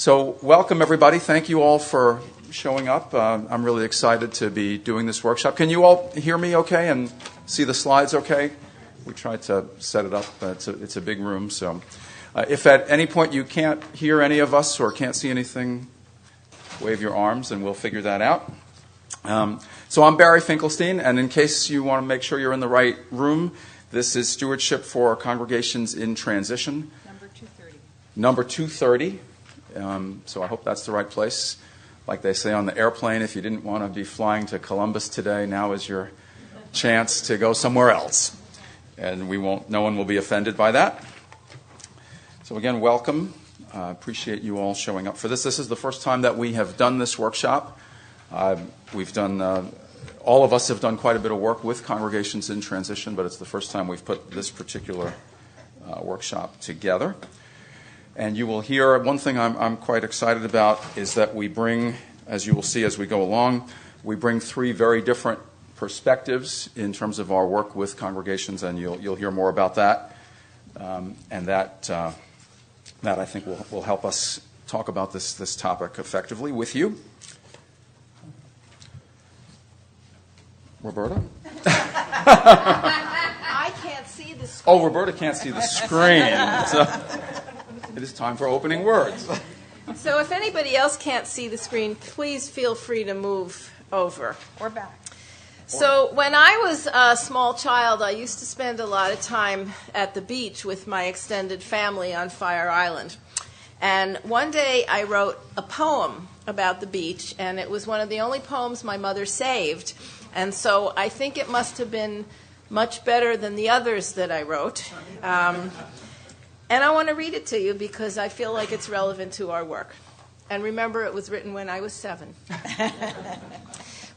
So welcome, everybody. Thank you all for showing up. I'm really excited to be doing this workshop. Can you all hear me okay and see the slides okay? We tried to set it up. It's a big room, so if at any point you can't hear any of us or can't see anything, wave your arms and we'll figure that out. So I'm Barry Finkelstein, and in case you want to make sure you're in the right room, this is Stewardship for Congregations in Transition. Number 230. So I hope that's the right place. Like they say on the airplane, if you didn't want to be flying to Columbus today, now is your chance to go somewhere else. And no one will be offended by that. So again, welcome. Appreciate you all showing up for this. This is the first time that we have done this workshop. All of us have done quite a bit of work with congregations in transition, but it's the first time we've put this particular workshop together. And you will hear, one thing I'm quite excited about is that we bring, as you will see as we go along, we bring three very different perspectives in terms of our work with congregations, and you'll hear more about that. And that I think will help us talk about this topic effectively with you. Roberta? I can't see the screen. Oh, Roberta can't see the screen. So it is time for opening words. So if anybody else can't see the screen, please feel free to move over. Or back. So when I was a small child, I used to spend a lot of time at the beach with my extended family on Fire Island. And one day I wrote a poem about the beach, and it was one of the only poems my mother saved. And so I think it must have been much better than the others that I wrote. And I want to read it to you because I feel like it's relevant to our work. And remember, it was written when I was 7.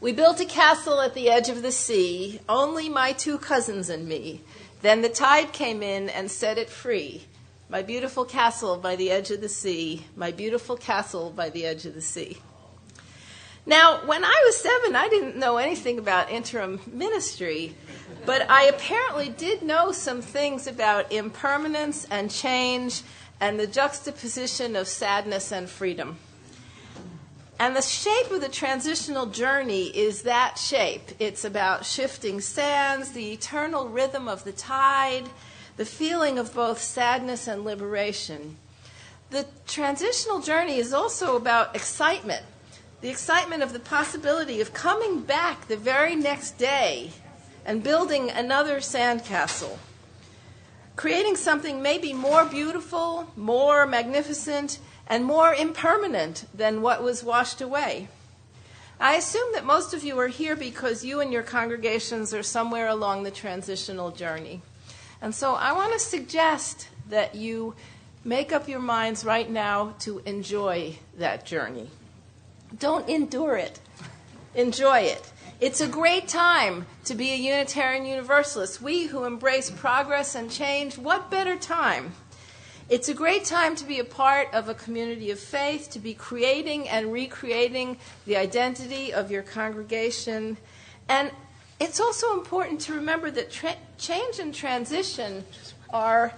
We built a castle at the edge of the sea, only my 2 cousins and me. Then the tide came in and set it free. My beautiful castle by the edge of the sea, my beautiful castle by the edge of the sea. Now, when I was 7, I didn't know anything about interim ministry, but I apparently did know some things about impermanence and change and the juxtaposition of sadness and freedom. And the shape of the transitional journey is that shape. It's about shifting sands, the eternal rhythm of the tide, the feeling of both sadness and liberation. The transitional journey is also about excitement. The excitement of the possibility of coming back the very next day and building another sandcastle, creating something maybe more beautiful, more magnificent, and more impermanent than what was washed away. I assume that most of you are here because you and your congregations are somewhere along the transitional journey. And so I want to suggest that you make up your minds right now to enjoy that journey. Don't endure it. Enjoy it. It's a great time to be a Unitarian Universalist. We who embrace progress and change, what better time? It's a great time to be a part of a community of faith, to be creating and recreating the identity of your congregation. And it's also important to remember that change and transition are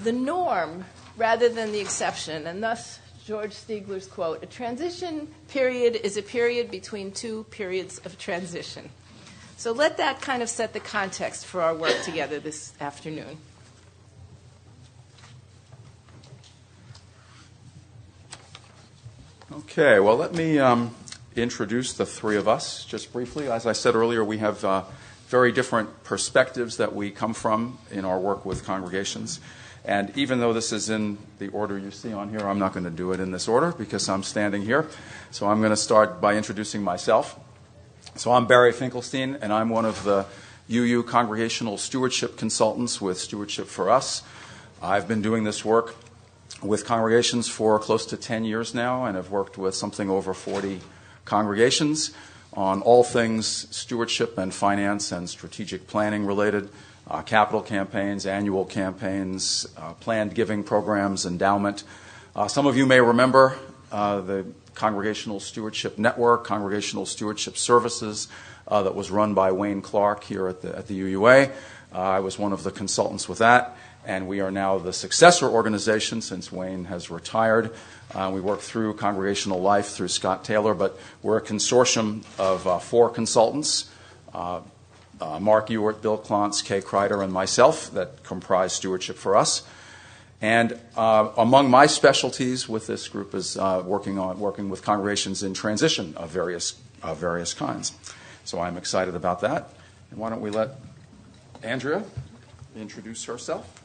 the norm rather than the exception, and thus George Stigler's quote, "A transition period is a period between 2 periods of transition." So let that kind of set the context for our work together this afternoon. Okay, well, let me introduce the three of us just briefly. As I said earlier, we have very different perspectives that we come from in our work with congregations. And even though this is in the order you see on here, I'm not going to do it in this order because I'm standing here. So I'm going to start by introducing myself. So I'm Barry Finkelstein, and I'm one of the UU Congregational Stewardship Consultants with Stewardship for Us. I've been doing this work with congregations for close to 10 years now, and have worked with something over 40 congregations on all things stewardship and finance and strategic planning related. Capital campaigns, annual campaigns, planned giving programs, endowment. Some of you may remember the Congregational Stewardship Network, Congregational Stewardship Services that was run by Wayne Clark here at the UUA. I was one of the consultants with that. and we are now the successor organization since Wayne has retired. We work through congregational life through Scott Taylor, but we're a consortium of 4 consultants, Mark Ewart, Bill Klontz, Kay Kreider, and myself, that comprise Stewardship for us. And among my specialties with this group is working with congregations in transition of various kinds. So I'm excited about that. And why don't we let Andrea introduce herself?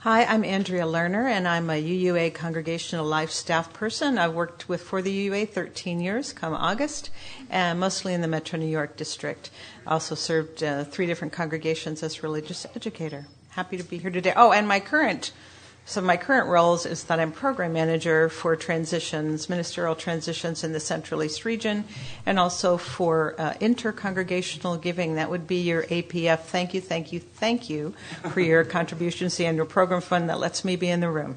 Hi, I'm Andrea Lerner, and I'm a UUA Congregational Life staff person. I've worked for the UUA 13 years, come August, and mostly in the Metro New York district. I also served 3 different congregations as religious educator. Happy to be here today. Oh, and my current roles is that I'm program manager for transitions, ministerial transitions in the Central East region, and also for inter-congregational giving. That would be your APF. Thank you for your contributions to the annual program fund that lets me be in the room.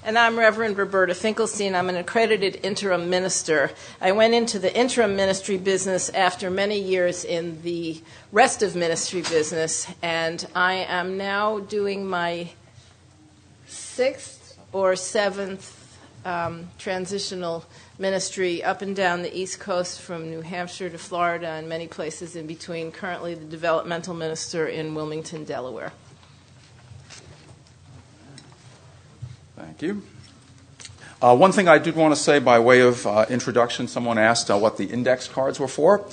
And I'm Reverend Roberta Finkelstein. I'm an accredited interim minister. I went into the interim ministry business after many years in the rest of ministry business, and I am now doing my 6th or 7th transitional ministry up and down the East Coast from New Hampshire to Florida and many places in between. Currently the developmental minister in Wilmington, Delaware. Thank you. One thing I did want to say by way of introduction, someone asked what the index cards were for.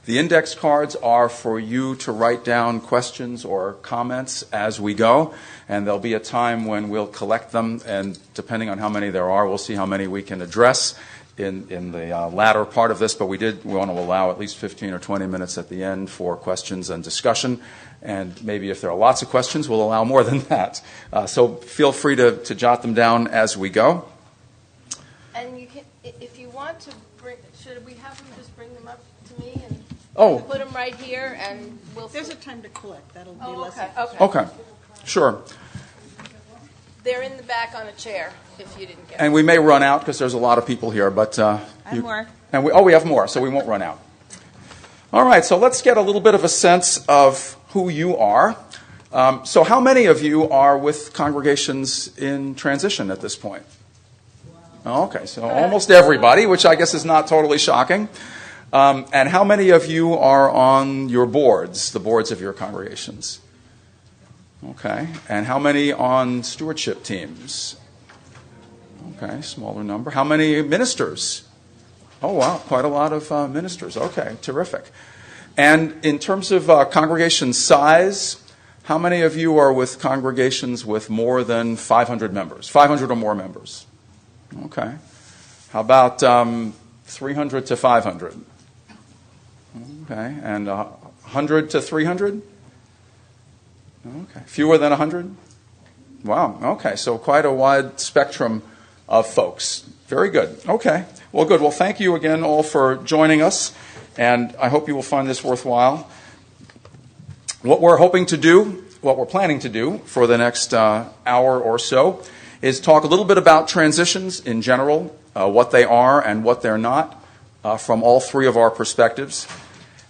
The index cards are for you to write down questions or comments as we go, and there'll be a time when we'll collect them, and depending on how many there are, we'll see how many we can address in the latter part of this, but we want to allow at least 15 or 20 minutes at the end for questions and discussion. And maybe if there are lots of questions, we'll allow more than that. So feel free to jot them down as we go. And you can, if you want to should we have them just bring them up to me and put them right here, and we'll. There's a time to collect. That'll be less. Okay, sure. They're in the back on a chair. If you didn't get. And we may run out because there's a lot of people here, but more. And we have more, so we won't run out. All right, so let's get a little bit of a sense of who you are. So how many of you are with congregations in transition at this point? Okay, so almost everybody, which I guess is not totally shocking. And how many of you are on your boards, the boards of your congregations? Okay, and how many on stewardship teams? Okay, smaller number. How many ministers? Oh, wow, quite a lot of ministers. Okay, terrific. And in terms of congregation size, how many of you are with congregations with more than 500 members, 500 or more members? Okay. How about 300 to 500? Okay. And 100 to 300? Okay. Fewer than 100? Wow. Okay. So quite a wide spectrum of folks. Very good. Okay. Well, good. Well, thank you again all for joining us, and I hope you will find this worthwhile. What we're planning to do for the next hour or so is talk a little bit about transitions in general, what they are and what they're not, from all 3 of our perspectives.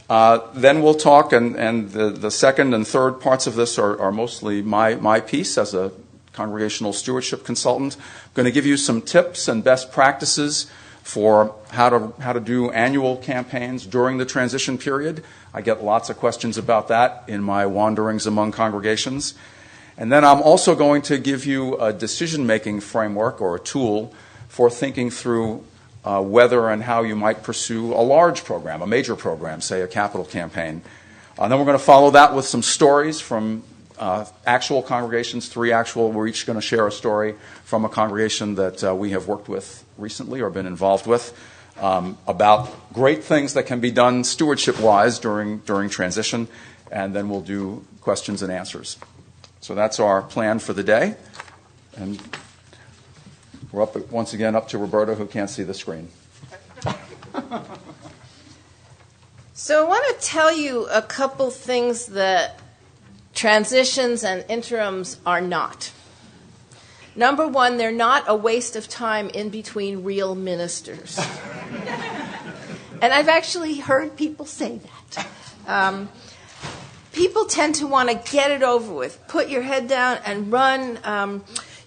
Then we'll talk, and the second and third parts of this are mostly my piece as a congregational stewardship consultant. I'm going to give you some tips and best practices for how to do annual campaigns during the transition period. I get lots of questions about that in my wanderings among congregations. And then I'm also going to give you a decision-making framework or a tool for thinking through whether and how you might pursue a large program, a major program, say a capital campaign. And then we're going to follow that with some stories from actual congregations, 3 actual. We're each going to share a story from a congregation that we have worked with recently or been involved with about great things that can be done stewardship-wise during transition. And then we'll do questions and answers. So that's our plan for the day. And we're once again up to Roberta, who can't see the screen. So I want to tell you a couple things that transitions and interims are not. Number 1, they're not a waste of time in between real ministers. And I've actually heard people say that. People tend to want to get it over with, put your head down and run.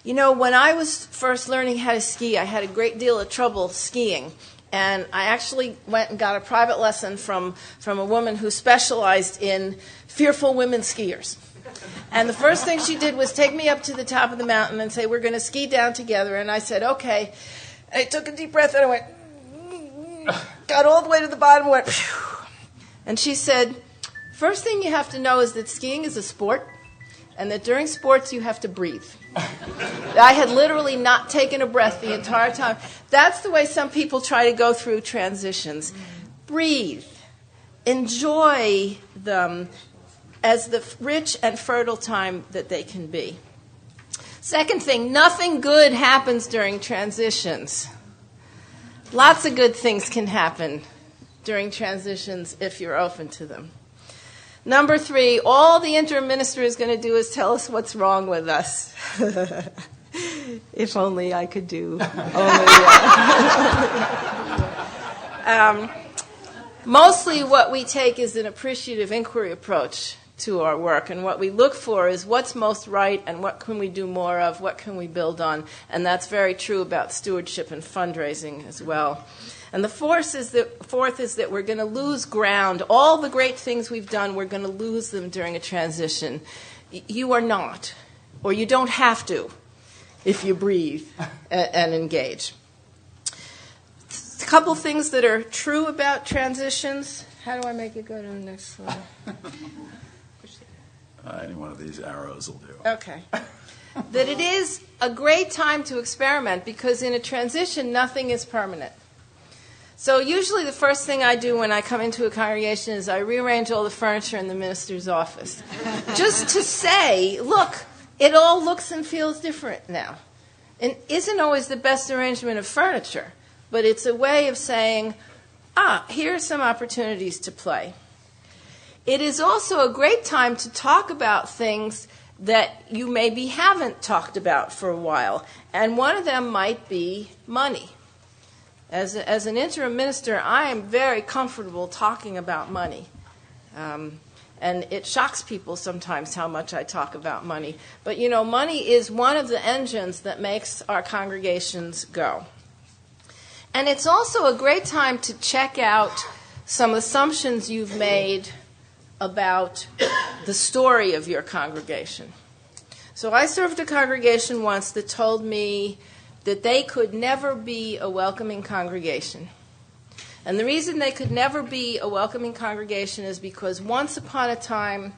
When I was first learning how to ski, I had a great deal of trouble skiing. And I actually went and got a private lesson from a woman who specialized in fearful women skiers. And the first thing she did was take me up to the top of the mountain and say, we're going to ski down together. And I said, okay. And I took a deep breath and I went, got all the way to the bottom and went, phew. And she said, first thing you have to know is that skiing is a sport and that during sports you have to breathe. I had literally not taken a breath the entire time. That's the way some people try to go through transitions. Breathe. Enjoy them as the rich and fertile time that they can be. Second thing, nothing good happens during transitions. Lots of good things can happen during transitions if you're open to them. Number 3, all the interim minister is going to do is tell us what's wrong with us. If only I could do only mostly what we take is an appreciative inquiry approach to our work, and what we look for is what's most right and what can we do more of, what can we build on, and that's very true about stewardship and fundraising as well. And the fourth is that we're going to lose ground. All the great things we've done, we're going to lose them during a transition. You are not, or you don't have to, if you breathe and engage. A couple things that are true about transitions. How do I make it go to the next slide? Any one of these arrows will do. Okay. That it is a great time to experiment because in a transition, nothing is permanent. So usually the first thing I do when I come into a congregation is I rearrange all the furniture in the minister's office. Just to say, look, it all looks and feels different now. And isn't always the best arrangement of furniture, but it's a way of saying, here are some opportunities to play. It is also a great time to talk about things that you maybe haven't talked about for a while. And one of them might be money. As an interim minister, I am very comfortable talking about money. And it shocks people sometimes how much I talk about money. But, money is one of the engines that makes our congregations go. And it's also a great time to check out some assumptions you've made about the story of your congregation. So I served a congregation once that told me that they could never be a welcoming congregation. And the reason they could never be a welcoming congregation is because once upon a time,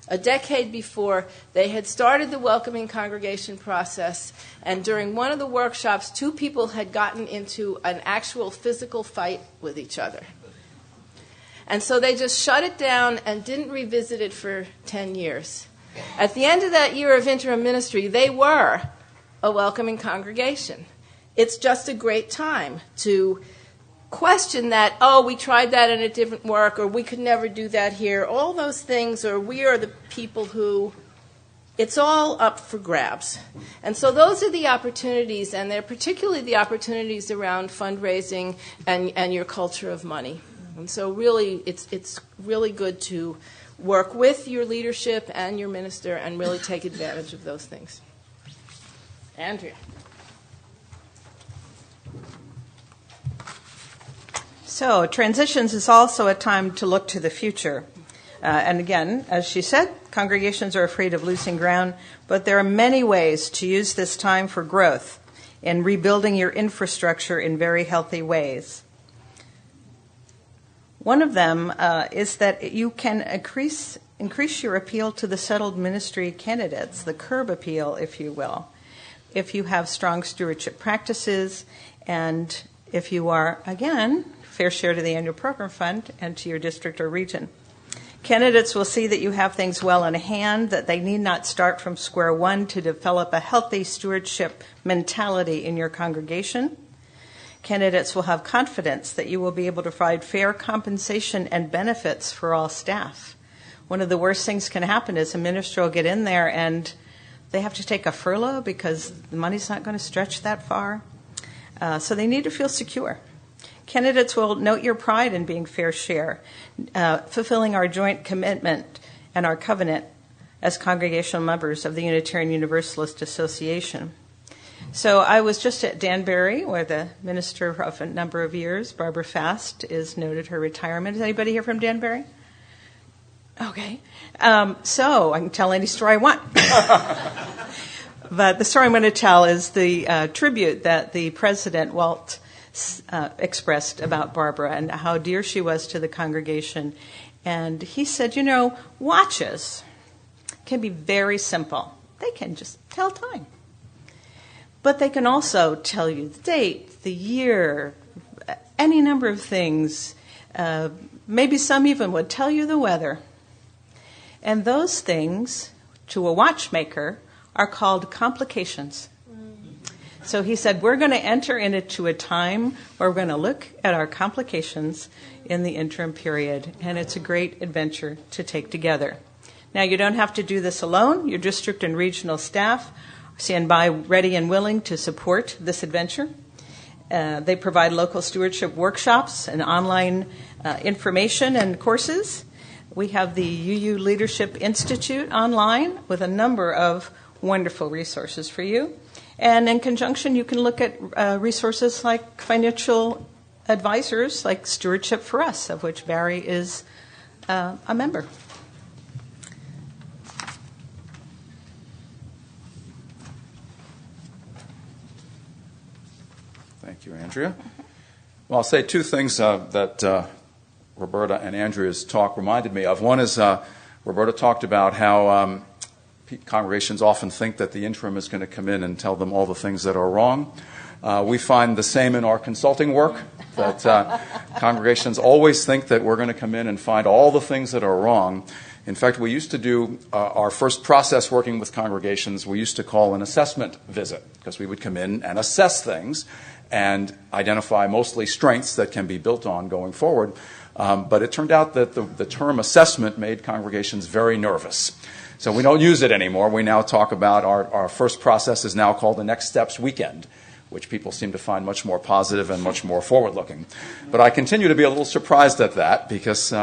a decade before, they had started the welcoming congregation process, and during one of the workshops, 2 people had gotten into an actual physical fight with each other. And so they just shut it down and didn't revisit it for 10 years. At the end of that year of interim ministry, they were a welcoming congregation. It's just a great time to question that, we tried that and it didn't work, or we could never do that here, all those things, or we are the people who, it's all up for grabs. And so those are the opportunities, and they're particularly the opportunities around fundraising and your culture of money. And so really, it's really good to work with your leadership and your minister and really take advantage of those things. Andrea. So transitions is also a time to look to the future. And again, as she said, congregations are afraid of losing ground, but there are many ways to use this time for growth and rebuilding your infrastructure in very healthy ways. One of them is that you can increase your appeal to the settled ministry candidates, the curb appeal, if you will, if you have strong stewardship practices and if you are, again, fair share to the annual program fund and to your district or region. Candidates will see that you have things well in hand, that they need not start from square one to develop a healthy stewardship mentality in your congregation. Candidates will have confidence that you will be able to provide fair compensation and benefits for all staff. One of the worst things can happen is a minister will get in there and they have to take a furlough because the money's not going to stretch that far. So they need to feel secure. Candidates will note your pride in being fair share, fulfilling our joint commitment and our covenant as congregational members of the Unitarian Universalist Association. So I was just at Danbury, where the minister of a number of years, Barbara Fast, is noted her retirement. Is anybody here from Danbury? Okay. So I can tell any story I want. But the story I'm going to tell is the tribute that the president, Walt, expressed about Barbara and how dear she was to the congregation. And he said, watches can be very simple. They can just tell time. But they can also tell you the date, the year, any number of things. Maybe some even would tell you the weather. And those things, to a watchmaker, are called complications. So he said, we're going to enter into a time where we're going to look at our complications in the interim period. And it's a great adventure to take together. Now, you don't have to do this alone. Your district and regional staff stand by ready and willing to support this adventure. They provide local stewardship workshops and online information and courses. We have the UU Leadership Institute online with a number of wonderful resources for you. And in conjunction, you can look at resources like financial advisors like Stewardship for Us, of which Barry is a member. Thank you, Andrea. Well, I'll say two things that Roberta and Andrea's talk reminded me of. One is Roberta talked about how congregations often think that the interim is going to come in and tell them all the things that are wrong. We find the same in our consulting work, that congregations always think that we're going to come in and find all the things that are wrong. In fact, we used to do our first process working with congregations, we used to call an assessment visit, because we would come in and assess things and identify mostly strengths that can be built on going forward. But it turned out that the term assessment made congregations very nervous. So we don't use it anymore. We now talk about our first process is now called the Next Steps Weekend, which people seem to find much more positive and much more forward-looking. But I continue to be a little surprised at that, because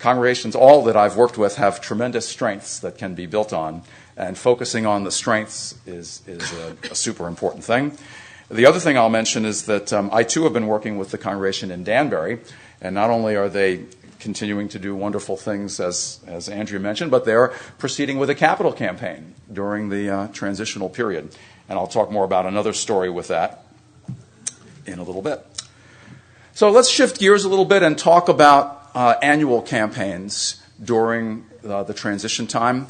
congregations, all that I've worked with, have tremendous strengths that can be built on, and focusing on the strengths is a super important thing. The other thing I'll mention is that I, too, have been working with the congregation in Danbury, and not only are they continuing to do wonderful things, as Andrea mentioned, but they're proceeding with a capital campaign during the transitional period. And I'll talk more about another story with that in a little bit. So let's shift gears a little bit and talk about annual campaigns during the transition time.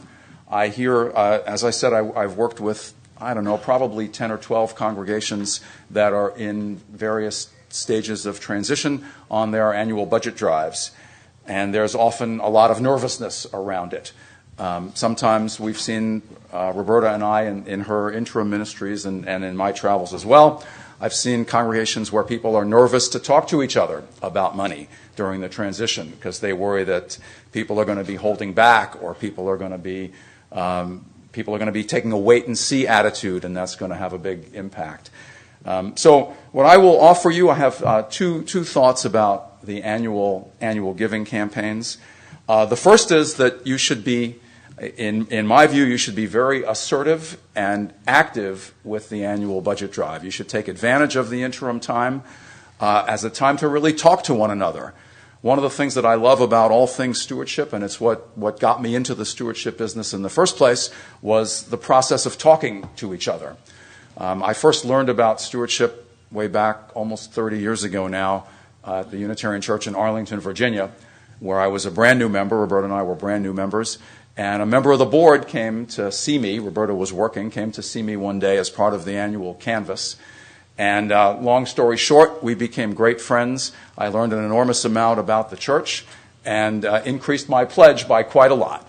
I hear, as I said, I've worked with, probably 10 or 12 congregations that are in various stages of transition on their annual budget drives. And there's often a lot of nervousness around it. Sometimes we've seen Roberta and I in her interim ministries and in my travels as well, I've seen congregations where people are nervous to talk to each other about money during the transition because they worry that people are going to be holding back, or people are going to be taking a wait-and-see attitude, and that's going to have a big impact. So what I will offer you, I have two thoughts about the annual giving campaigns. The first is that you should be, in my view, you should be very assertive and active with the annual budget drive. You should take advantage of the interim time as a time to really talk to one another. One of the things that I love about all things stewardship, and it's what got me into the stewardship business in the first place, was the process of talking to each other. I first learned about stewardship way back almost 30 years ago now at the Unitarian Church in Arlington, Virginia, where I was a brand new member. Roberta and I were brand new members. And a member of the board came to see me. Roberta was working, came to see me one day as part of the annual canvass. And long story short, we became great friends. I learned an enormous amount about the church and increased my pledge by quite a lot.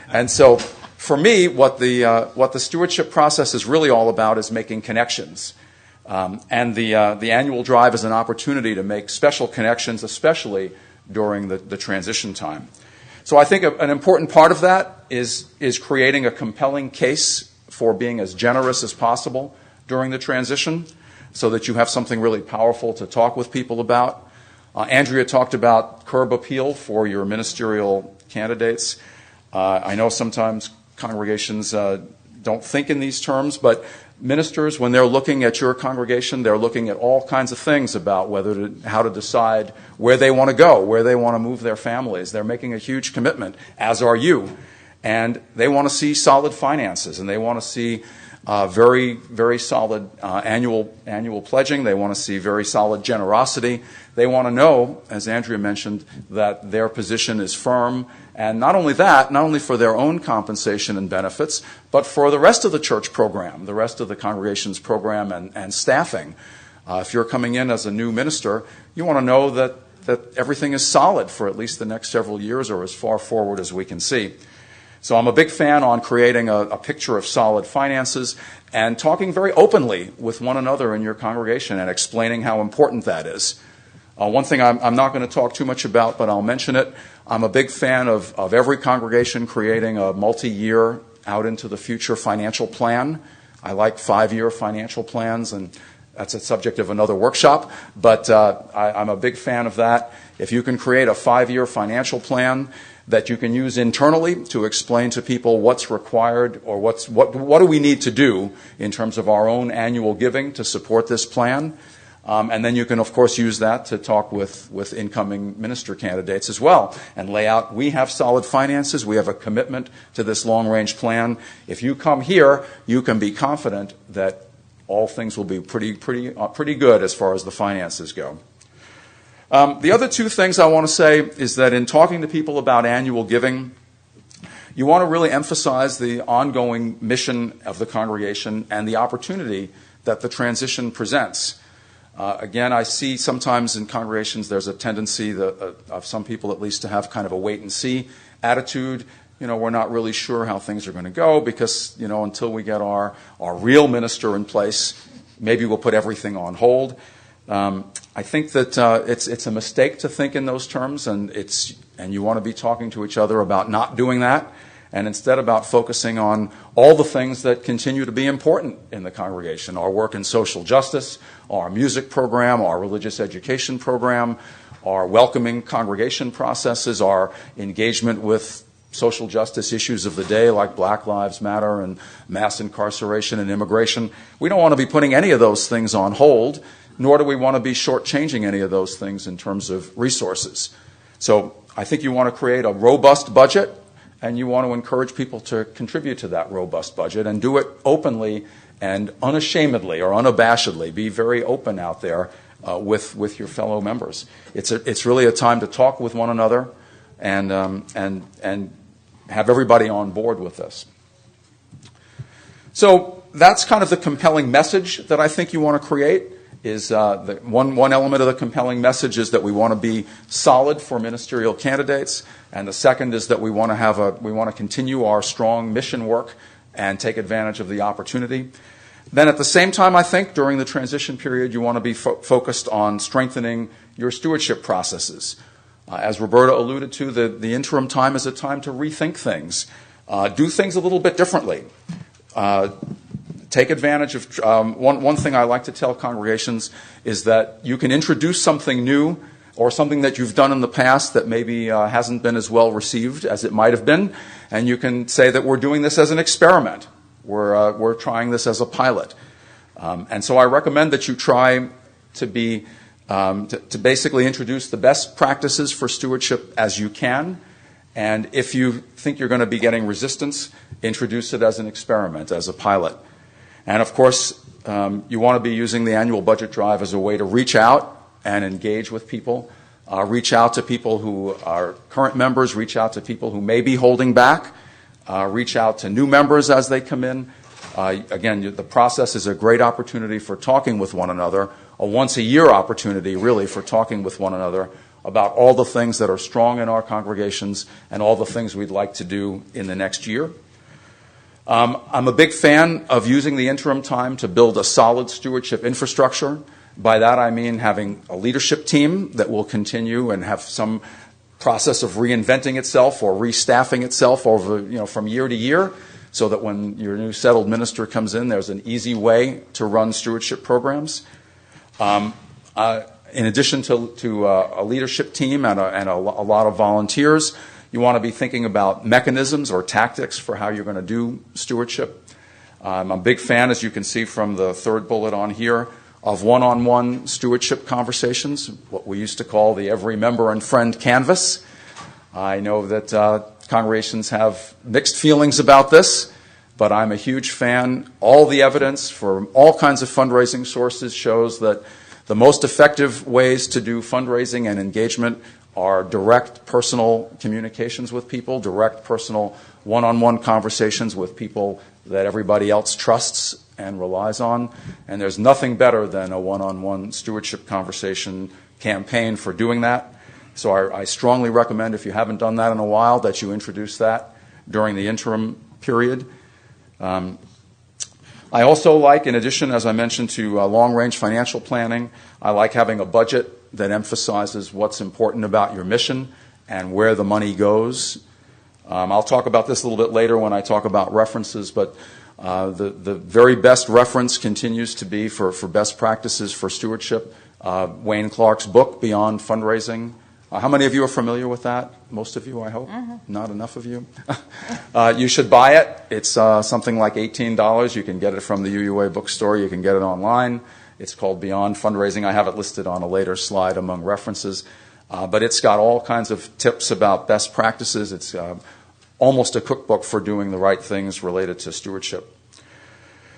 And so for me, what the stewardship process is really all about is making connections. And the annual drive is an opportunity to make special connections, especially during the transition time. So I think an important part of that is creating a compelling case for being as generous as possible during the transition, so that you have something really powerful to talk with people about. Andrea talked about curb appeal for your ministerial candidates. I know sometimes congregations don't think in these terms, but ministers, when they're looking at your congregation, they're looking at all kinds of things about how to decide where they want to go, where they want to move their families. They're making a huge commitment, as are you. And they want to see solid finances, and they want to see very, very solid annual pledging. They want to see very solid generosity. They want to know, as Andrea mentioned, that their position is firm. And not only that, not only for their own compensation and benefits, but for the rest of the church program, the rest of the congregation's program and staffing. If you're coming in as a new minister, you want to know that everything is solid for at least the next several years or as far forward as we can see. So I'm a big fan on creating a picture of solid finances and talking very openly with one another in your congregation and explaining how important that is. One thing I'm not going to talk too much about, but I'll mention it. I'm a big fan of every congregation creating a multi-year out into the future financial plan. I like 5-year financial plans, and that's a subject of another workshop, but I'm a big fan of that. If you can create a 5-year financial plan that you can use internally to explain to people what's required or what do we need to do in terms of our own annual giving to support this plan. And then you can, of course, use that to talk with incoming minister candidates as well and lay out, we have solid finances, we have a commitment to this long-range plan. If you come here, you can be confident that all things will be pretty good as far as the finances go. The other two things I want to say is that in talking to people about annual giving, you want to really emphasize the ongoing mission of the congregation and the opportunity that the transition presents. Again, I see sometimes in congregations there's a tendency of some people at least to have kind of a wait-and-see attitude. We're not really sure how things are going to go because, until we get our real minister in place, maybe we'll put everything on hold. I think that it's a mistake to think in those terms, and you want to be talking to each other about not doing that, and instead about focusing on all the things that continue to be important in the congregation, our work in social justice, our music program, our religious education program, our welcoming congregation processes, our engagement with social justice issues of the day like Black Lives Matter and mass incarceration and immigration. We don't want to be putting any of those things on hold, nor do we want to be shortchanging any of those things in terms of resources. So I think you want to create a robust budget, and you want to encourage people to contribute to that robust budget and do it openly and unashamedly or unabashedly. Be very open out there with your fellow members. It's really a time to talk with one another and have everybody on board with this. So that's kind of the compelling message that I think you want to create. Is one element of the compelling message is that we want to be solid for ministerial candidates, and the second is that we want to continue our strong mission work and take advantage of the opportunity. Then at the same time, I think during the transition period, you want to be focused on strengthening your stewardship processes. As Roberta alluded to, the interim time is a time to rethink things, do things a little bit differently. Take advantage of one thing I like to tell congregations is that you can introduce something new or something that you've done in the past that maybe hasn't been as well received as it might have been, and you can say that we're doing this as an experiment. We're trying this as a pilot, and so I recommend that you try to basically introduce the best practices for stewardship as you can, and if you think you're going to be getting resistance, introduce it as an experiment, as a pilot. And of course, you want to be using the annual budget drive as a way to reach out and engage with people. Reach out to people who are current members, reach out to people who may be holding back, reach out to new members as they come in. Again, the process is a great opportunity for talking with one another, a once-a-year opportunity, really, for talking with one another about all the things that are strong in our congregations and all the things we'd like to do in the next year. I'm a big fan of using the interim time to build a solid stewardship infrastructure. By that I mean having a leadership team that will continue and have some process of reinventing itself or restaffing itself over, from year to year, so that when your new settled minister comes in, there's an easy way to run stewardship programs. In addition to a leadership team and a lot of volunteers, you want to be thinking about mechanisms or tactics for how you're going to do stewardship. I'm a big fan, as you can see from the third bullet on here, of one-on-one stewardship conversations, what we used to call the every member and friend canvas. I know that congregations have mixed feelings about this, but I'm a huge fan. All the evidence for all kinds of fundraising sources shows that the most effective ways to do fundraising and engagement are direct personal communications with people, direct personal one-on-one conversations with people that everybody else trusts and relies on. And there's nothing better than a one-on-one stewardship conversation campaign for doing that. So I strongly recommend, if you haven't done that in a while, that you introduce that during the interim period. I also like, in addition, as I mentioned, to long-range financial planning, I like having a budget that emphasizes what's important about your mission and where the money goes. I'll talk about this a little bit later when I talk about references, but the very best reference continues to be for best practices for stewardship, Wayne Clark's book, Beyond Fundraising. How many of you are familiar with that? Most of you, I hope. Mm-hmm. Not enough of you. You should buy it. It's something like $18. You can get it from the UUA bookstore. You can get it online. It's called Beyond Fundraising. I have it listed on a later slide among references. But it's got all kinds of tips about best practices. It's almost a cookbook for doing the right things related to stewardship.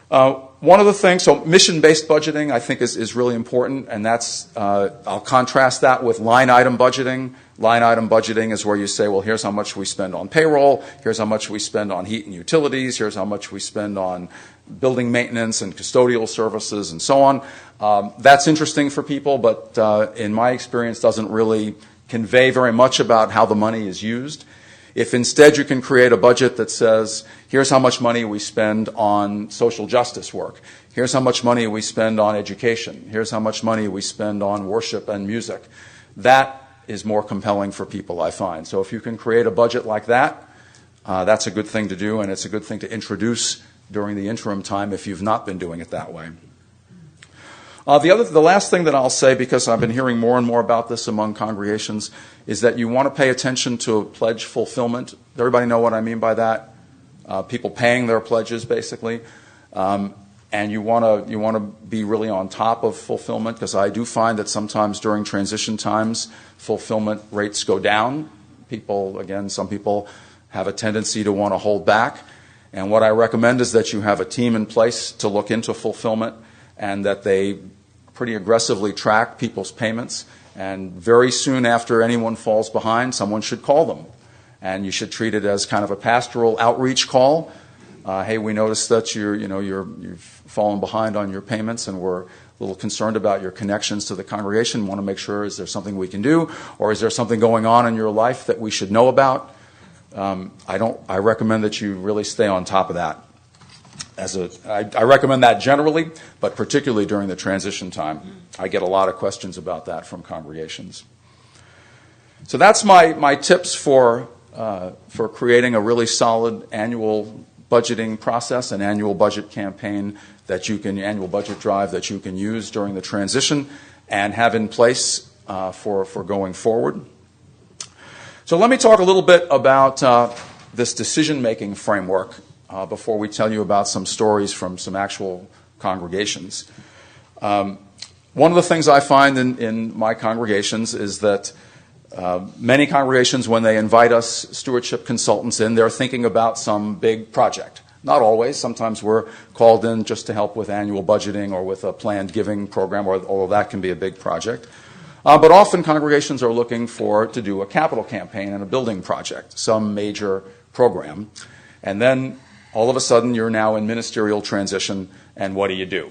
One of the things, so mission-based budgeting I think is really important, and that's, I'll contrast that with line item budgeting. Line item budgeting is where you say, well, here's how much we spend on payroll, here's how much we spend on heat and utilities, here's how much we spend on building maintenance and custodial services and so on. That's interesting for people, but in my experience doesn't really convey very much about how the money is used. If instead you can create a budget that says, here's how much money we spend on social justice work, here's how much money we spend on education, here's how much money we spend on worship and music, that is more compelling for people, I find. So if you can create a budget like that, that's a good thing to do, and it's a good thing to introduce during the interim time if you've not been doing it that way. The last thing that I'll say, because I've been hearing more and more about this among congregations, is that you want to pay attention to pledge fulfillment. Does everybody know what I mean by that? People paying their pledges, basically. And you want to be really on top of fulfillment, because I do find that sometimes during transition times, fulfillment rates go down. Some people have a tendency to want to hold back. And what I recommend is that you have a team in place to look into fulfillment, and that they pretty aggressively track people's payments. And very soon after anyone falls behind, someone should call them. And you should treat it as kind of a pastoral outreach call. Hey, we noticed that you've fallen behind on your payments, and we're a little concerned about your connections to the congregation. Want to make sure, is there something we can do, or is there something going on in your life that we should know about? I recommend that you really stay on top of that. I recommend that generally, but particularly during the transition time. I get a lot of questions about that from congregations. So that's my tips for creating a really solid annual budgeting process, an annual budget campaign annual budget drive that you can use during the transition and have in place for going forward. So let me talk a little bit about this decision-making framework before we tell you about some stories from some actual congregations. One of the things I find in my congregations is that many congregations, when they invite us stewardship consultants in, they're thinking about some big project. Not always. Sometimes we're called in just to help with annual budgeting or with a planned giving program, although that can be a big project. But often congregations are looking to do a capital campaign and a building project, some major program. And then all of a sudden you're now in ministerial transition, and what do you do?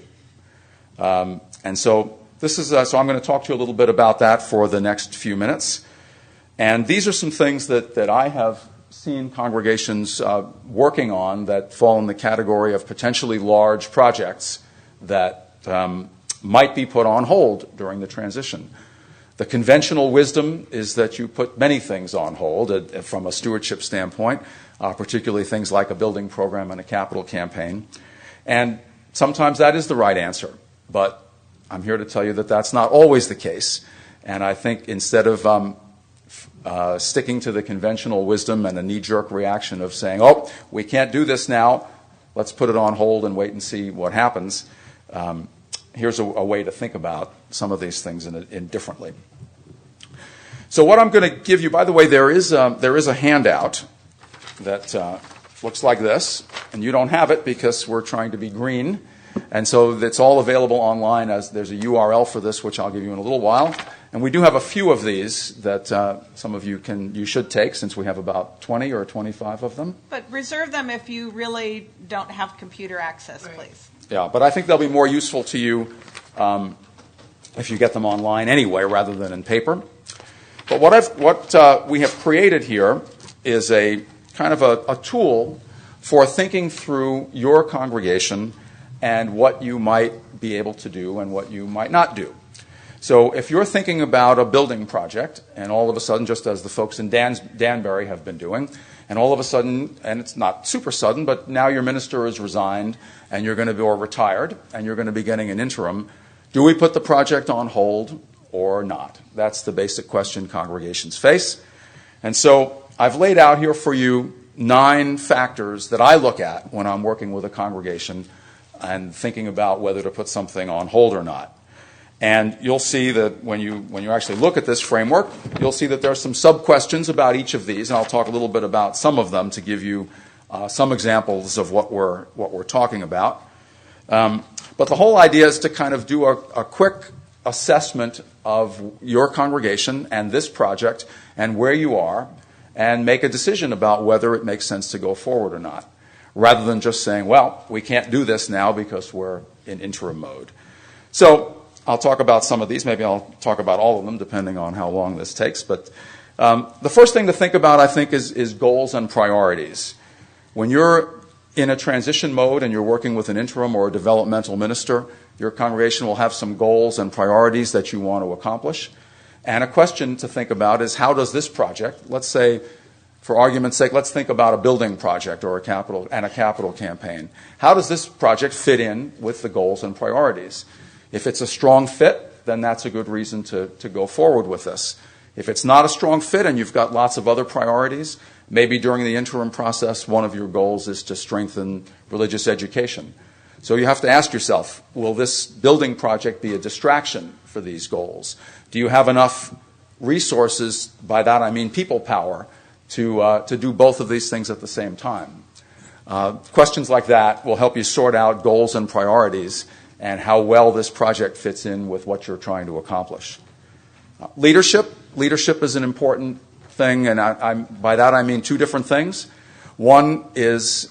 And so I'm going to talk to you a little bit about that for the next few minutes. And these are some things that I have seen congregations working on that fall in the category of potentially large projects that might be put on hold during the transition. The conventional wisdom is that you put many things on hold from a stewardship standpoint, particularly things like a building program and a capital campaign. And sometimes that is the right answer. But I'm here to tell you that that's not always the case. And I think instead of sticking to the conventional wisdom and a knee-jerk reaction of saying, oh, we can't do this now, let's put it on hold and wait and see what happens, here's a way to think about some of these things in differently. So what I'm going to give you, by the way, there is a handout that looks like this, and you don't have it because we're trying to be green. And so it's all available online. As there's a URL for this, which I'll give you in a little while. And we do have a few of these that some of you should take, since we have about 20 or 25 of them. But reserve them if you really don't have computer access, please. Yeah, but I think they'll be more useful to you if you get them online anyway, rather than in paper. But what we have created here is a kind of a tool for thinking through your congregation and what you might be able to do and what you might not do. So if you're thinking about a building project, and all of a sudden, just as the folks in Danbury have been doing, and all of a sudden, and it's not super sudden, but now your minister is resigned, and you're going to be or retired, and you're going to be getting an interim, do we put the project on hold or not? That's the basic question congregations face. And so I've laid out here for you 9 factors that I look at when I'm working with a congregation and thinking about whether to put something on hold or not. And you'll see that when you actually look at this framework, you'll see that there are some sub-questions about each of these, and I'll talk a little bit about some of them to give you some examples of what we're talking about. But the whole idea is to kind of do a quick assessment of your congregation and this project and where you are, and make a decision about whether it makes sense to go forward or not, rather than just saying, well, we can't do this now because we're in interim mode. So I'll talk about some of these. Maybe I'll talk about all of them, depending on how long this takes. But the first thing to think about, I think, is goals and priorities. When you're in a transition mode and you're working with an interim or a developmental minister, your congregation will have some goals and priorities that you want to accomplish. And a question to think about is, how does this project, let's say, for argument's sake, let's think about a building project or a capital campaign. How does this project fit in with the goals and priorities? If it's a strong fit, then that's a good reason to go forward with this. If it's not a strong fit and you've got lots of other priorities, maybe during the interim process, one of your goals is to strengthen religious education. So you have to ask yourself, will this building project be a distraction for these goals? Do you have enough resources, by that I mean people power, to do both of these things at the same time? Questions like that will help you sort out goals and priorities and how well this project fits in with what you're trying to accomplish. Leadership is an important thing, and by that I mean 2 different things. One is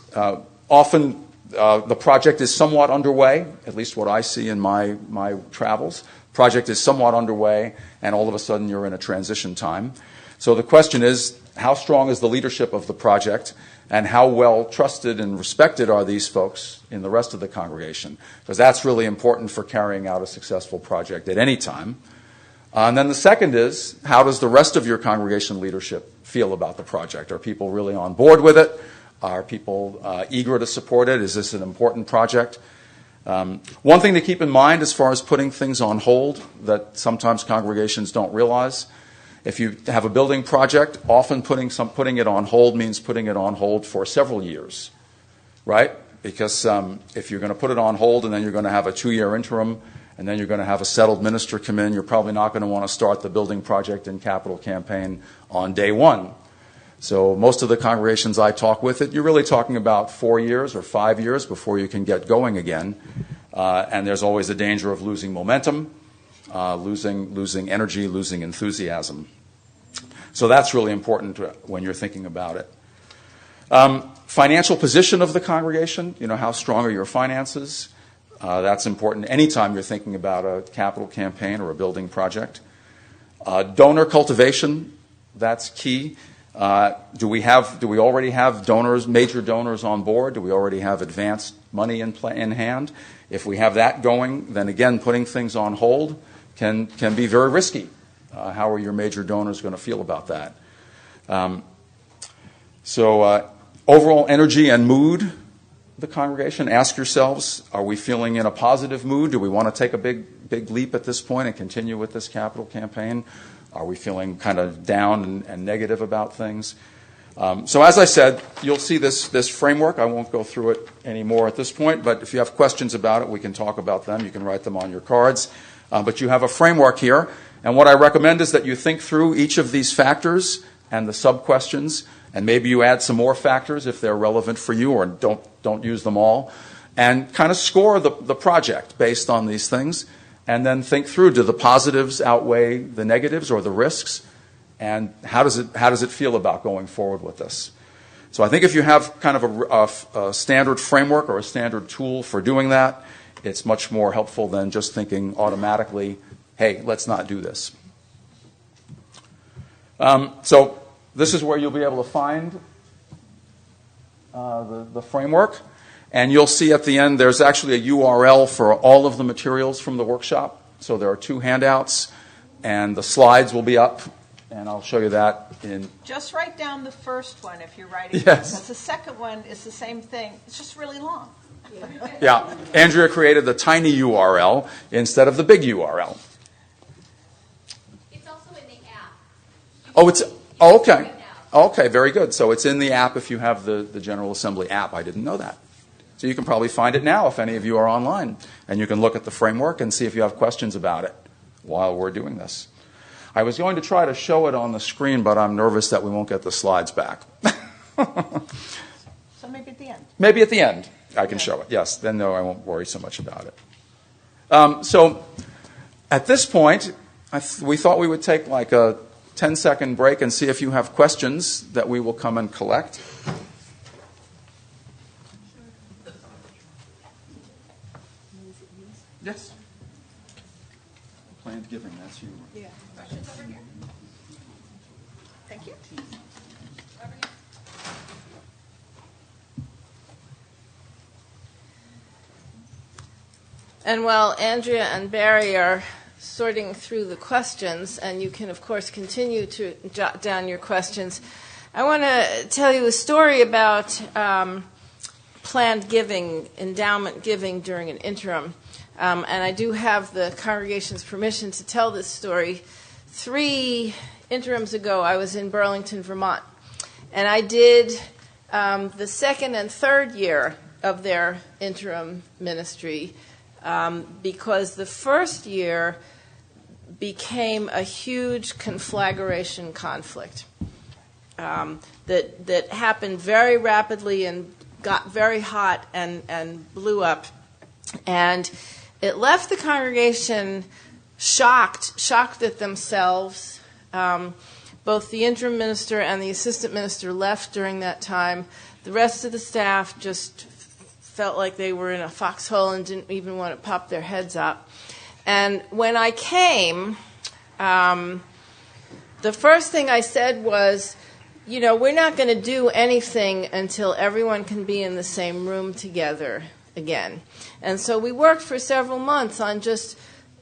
often the project is somewhat underway, at least what I see in my travels. Project is somewhat underway, and all of a sudden you're in a transition time. So the question is, how strong is the leadership of the project, and how well trusted and respected are these folks in the rest of the congregation? Because that's really important for carrying out a successful project at any time. And then the second is, how does the rest of your congregation leadership feel about the project? Are people really on board with it? Are people eager to support it? Is this an important project? One thing to keep in mind as far as putting things on hold that sometimes congregations don't realize, if you have a building project, often putting it on hold means putting it on hold for several years, right? Because if you're going to put it on hold and then you're going to have a 2-year interim and then you're going to have a settled minister come in, you're probably not going to want to start the building project and capital campaign on day 1. So most of the congregations I talk with, you're really talking about 4 years or 5 years before you can get going again. And there's always a danger of losing momentum, losing energy, losing enthusiasm. So that's really important when you're thinking about it. Financial position of the congregation, how strong are your finances? That's important anytime you're thinking about a capital campaign or a building project. Donor cultivation, that's key. Do we already have donors, major donors on board? Do we already have advanced money in hand? If we have that going, then again, putting things on hold can be very risky. How are your major donors going to feel about that? So overall energy and mood the congregation. Ask yourselves, are we feeling in a positive mood? Do we want to take a big leap at this point and continue with this capital campaign? Are we feeling kind of down and negative about things? So as I said, you'll see this framework. I won't go through it anymore at this point, but if you have questions about it, we can talk about them. You can write them on your cards. But you have a framework here, and what I recommend is that you think through each of these factors and the sub-questions, and maybe you add some more factors if they're relevant for you, or don't use them all, and kind of score the project based on these things, and then think through, do the positives outweigh the negatives or the risks, and how does it feel about going forward with this? So I think if you have kind of a standard framework or a standard tool for doing that, it's much more helpful than just thinking automatically, hey, let's not do this. So this is where you'll be able to find the framework. And you'll see at the end there's actually a URL for all of the materials from the workshop. So there are 2 handouts, and the slides will be up. And I'll show you that in... Just write down the first one if you're writing. Yes. Because the second one is the same thing. It's just really long. Yeah. Andrea created the tiny URL instead of the big URL. It's also in the app. Oh, it's... Oh, okay. Okay, very good. So it's in the app if you have the General Assembly app. I didn't know that. So you can probably find it now if any of you are online. And you can look at the framework and see if you have questions about it while we're doing this. I was going to try to show it on the screen, but I'm nervous that we won't get the slides back. So maybe at the end. Maybe at the end I can show it. Yes, then no, I won't worry so much about it. So at this point, we thought we would take like a 10-second break and see if you have questions that we will come and collect. Yes. Planned giving, that's you. Yeah. Thank you. And while Andrea and Barry are sorting through the questions, and you can, of course, continue to jot down your questions, I want to tell you a story about planned giving, endowment giving during an interim. And I do have the congregation's permission to tell this story. 3 interims ago, I was in Burlington, Vermont, and I did the 2nd and 3rd year of their interim ministry because the first year became a huge conflagration conflict that happened very rapidly and got very hot and blew up. And it left the congregation shocked at themselves. Both the interim minister and the assistant minister left during that time. The rest of the staff just felt like they were in a foxhole and didn't even want to pop their heads up. And when I came, the first thing I said was, we're not going to do anything until everyone can be in the same room together again. And so we worked for several months on just,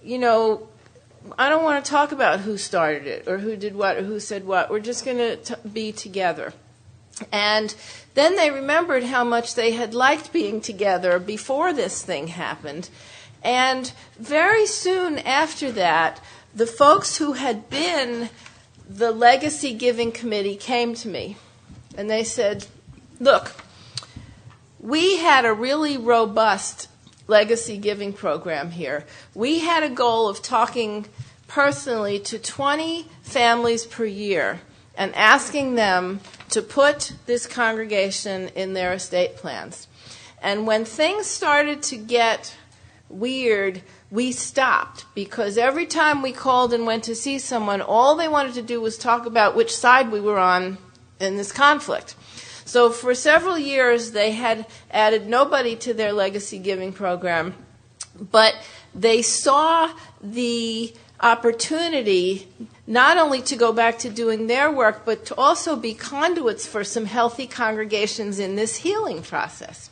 I don't want to talk about who started it or who did what or who said what. We're just going to be together. And then they remembered how much they had liked being together before this thing happened. And very soon after that, the folks who had been the Legacy Giving Committee came to me. And they said, look, we had a really robust legacy giving program here. We had a goal of talking personally to 20 families per year and asking them to put this congregation in their estate plans. And when things started to get weird, we stopped because every time we called and went to see someone, all they wanted to do was talk about which side we were on in this conflict. So for several years, they had added nobody to their legacy giving program, but they saw the opportunity not only to go back to doing their work, but to also be conduits for some healthy congregations in this healing process.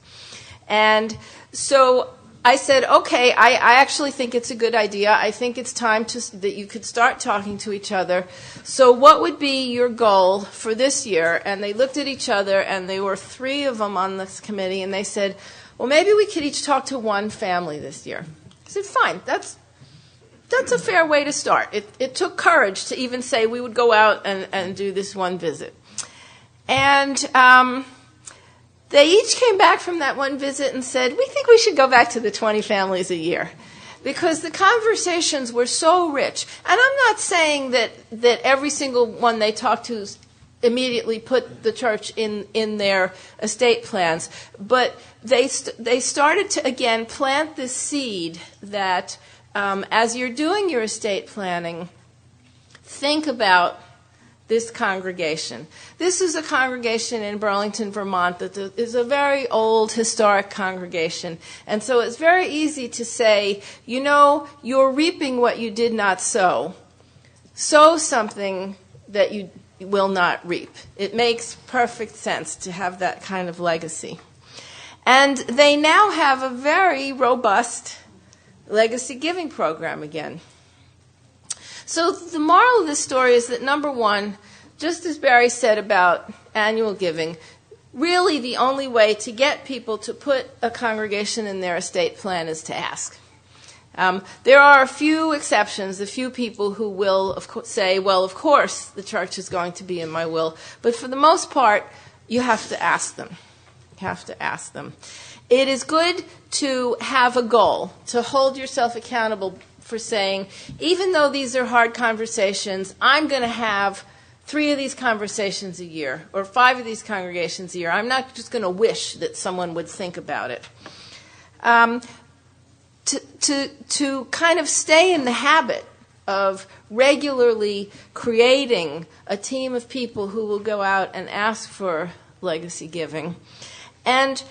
And so I said, okay, I actually think it's a good idea. I think it's time that you could start talking to each other. So what would be your goal for this year? And they looked at each other, and there were 3 of them on this committee, and they said, well, maybe we could each talk to one family this year. I said, fine, that's a fair way to start. It took courage to even say we would go out and do this one visit. And they each came back from that one visit and said, we think we should go back to the 20 families a year, because the conversations were so rich. And I'm not saying that every single one they talked to immediately put the church in their estate plans, but they started to, again, plant this seed that as you're doing your estate planning, think about this congregation. This is a congregation in Burlington, Vermont that is a very old historic congregation. And so it's very easy to say, you know, you're reaping what you did not sow. Sow something that you will not reap. It makes perfect sense to have that kind of legacy. And they now have a very robust legacy giving program again. So the moral of this story is that, number one, just as Barry said about annual giving, really the only way to get people to put a congregation in their estate plan is to ask. There are a few exceptions, a few people who will say, well, of course the church is going to be in my will. But for the most part, you have to ask them. You have to ask them. It is good to have a goal, to hold yourself accountable for saying, even though these are hard conversations, I'm going to have 3 of these conversations a year, or 5 of these congregations a year. I'm not just going to wish that someone would think about it. To kind of stay in the habit of regularly creating a team of people who will go out and ask for legacy giving. And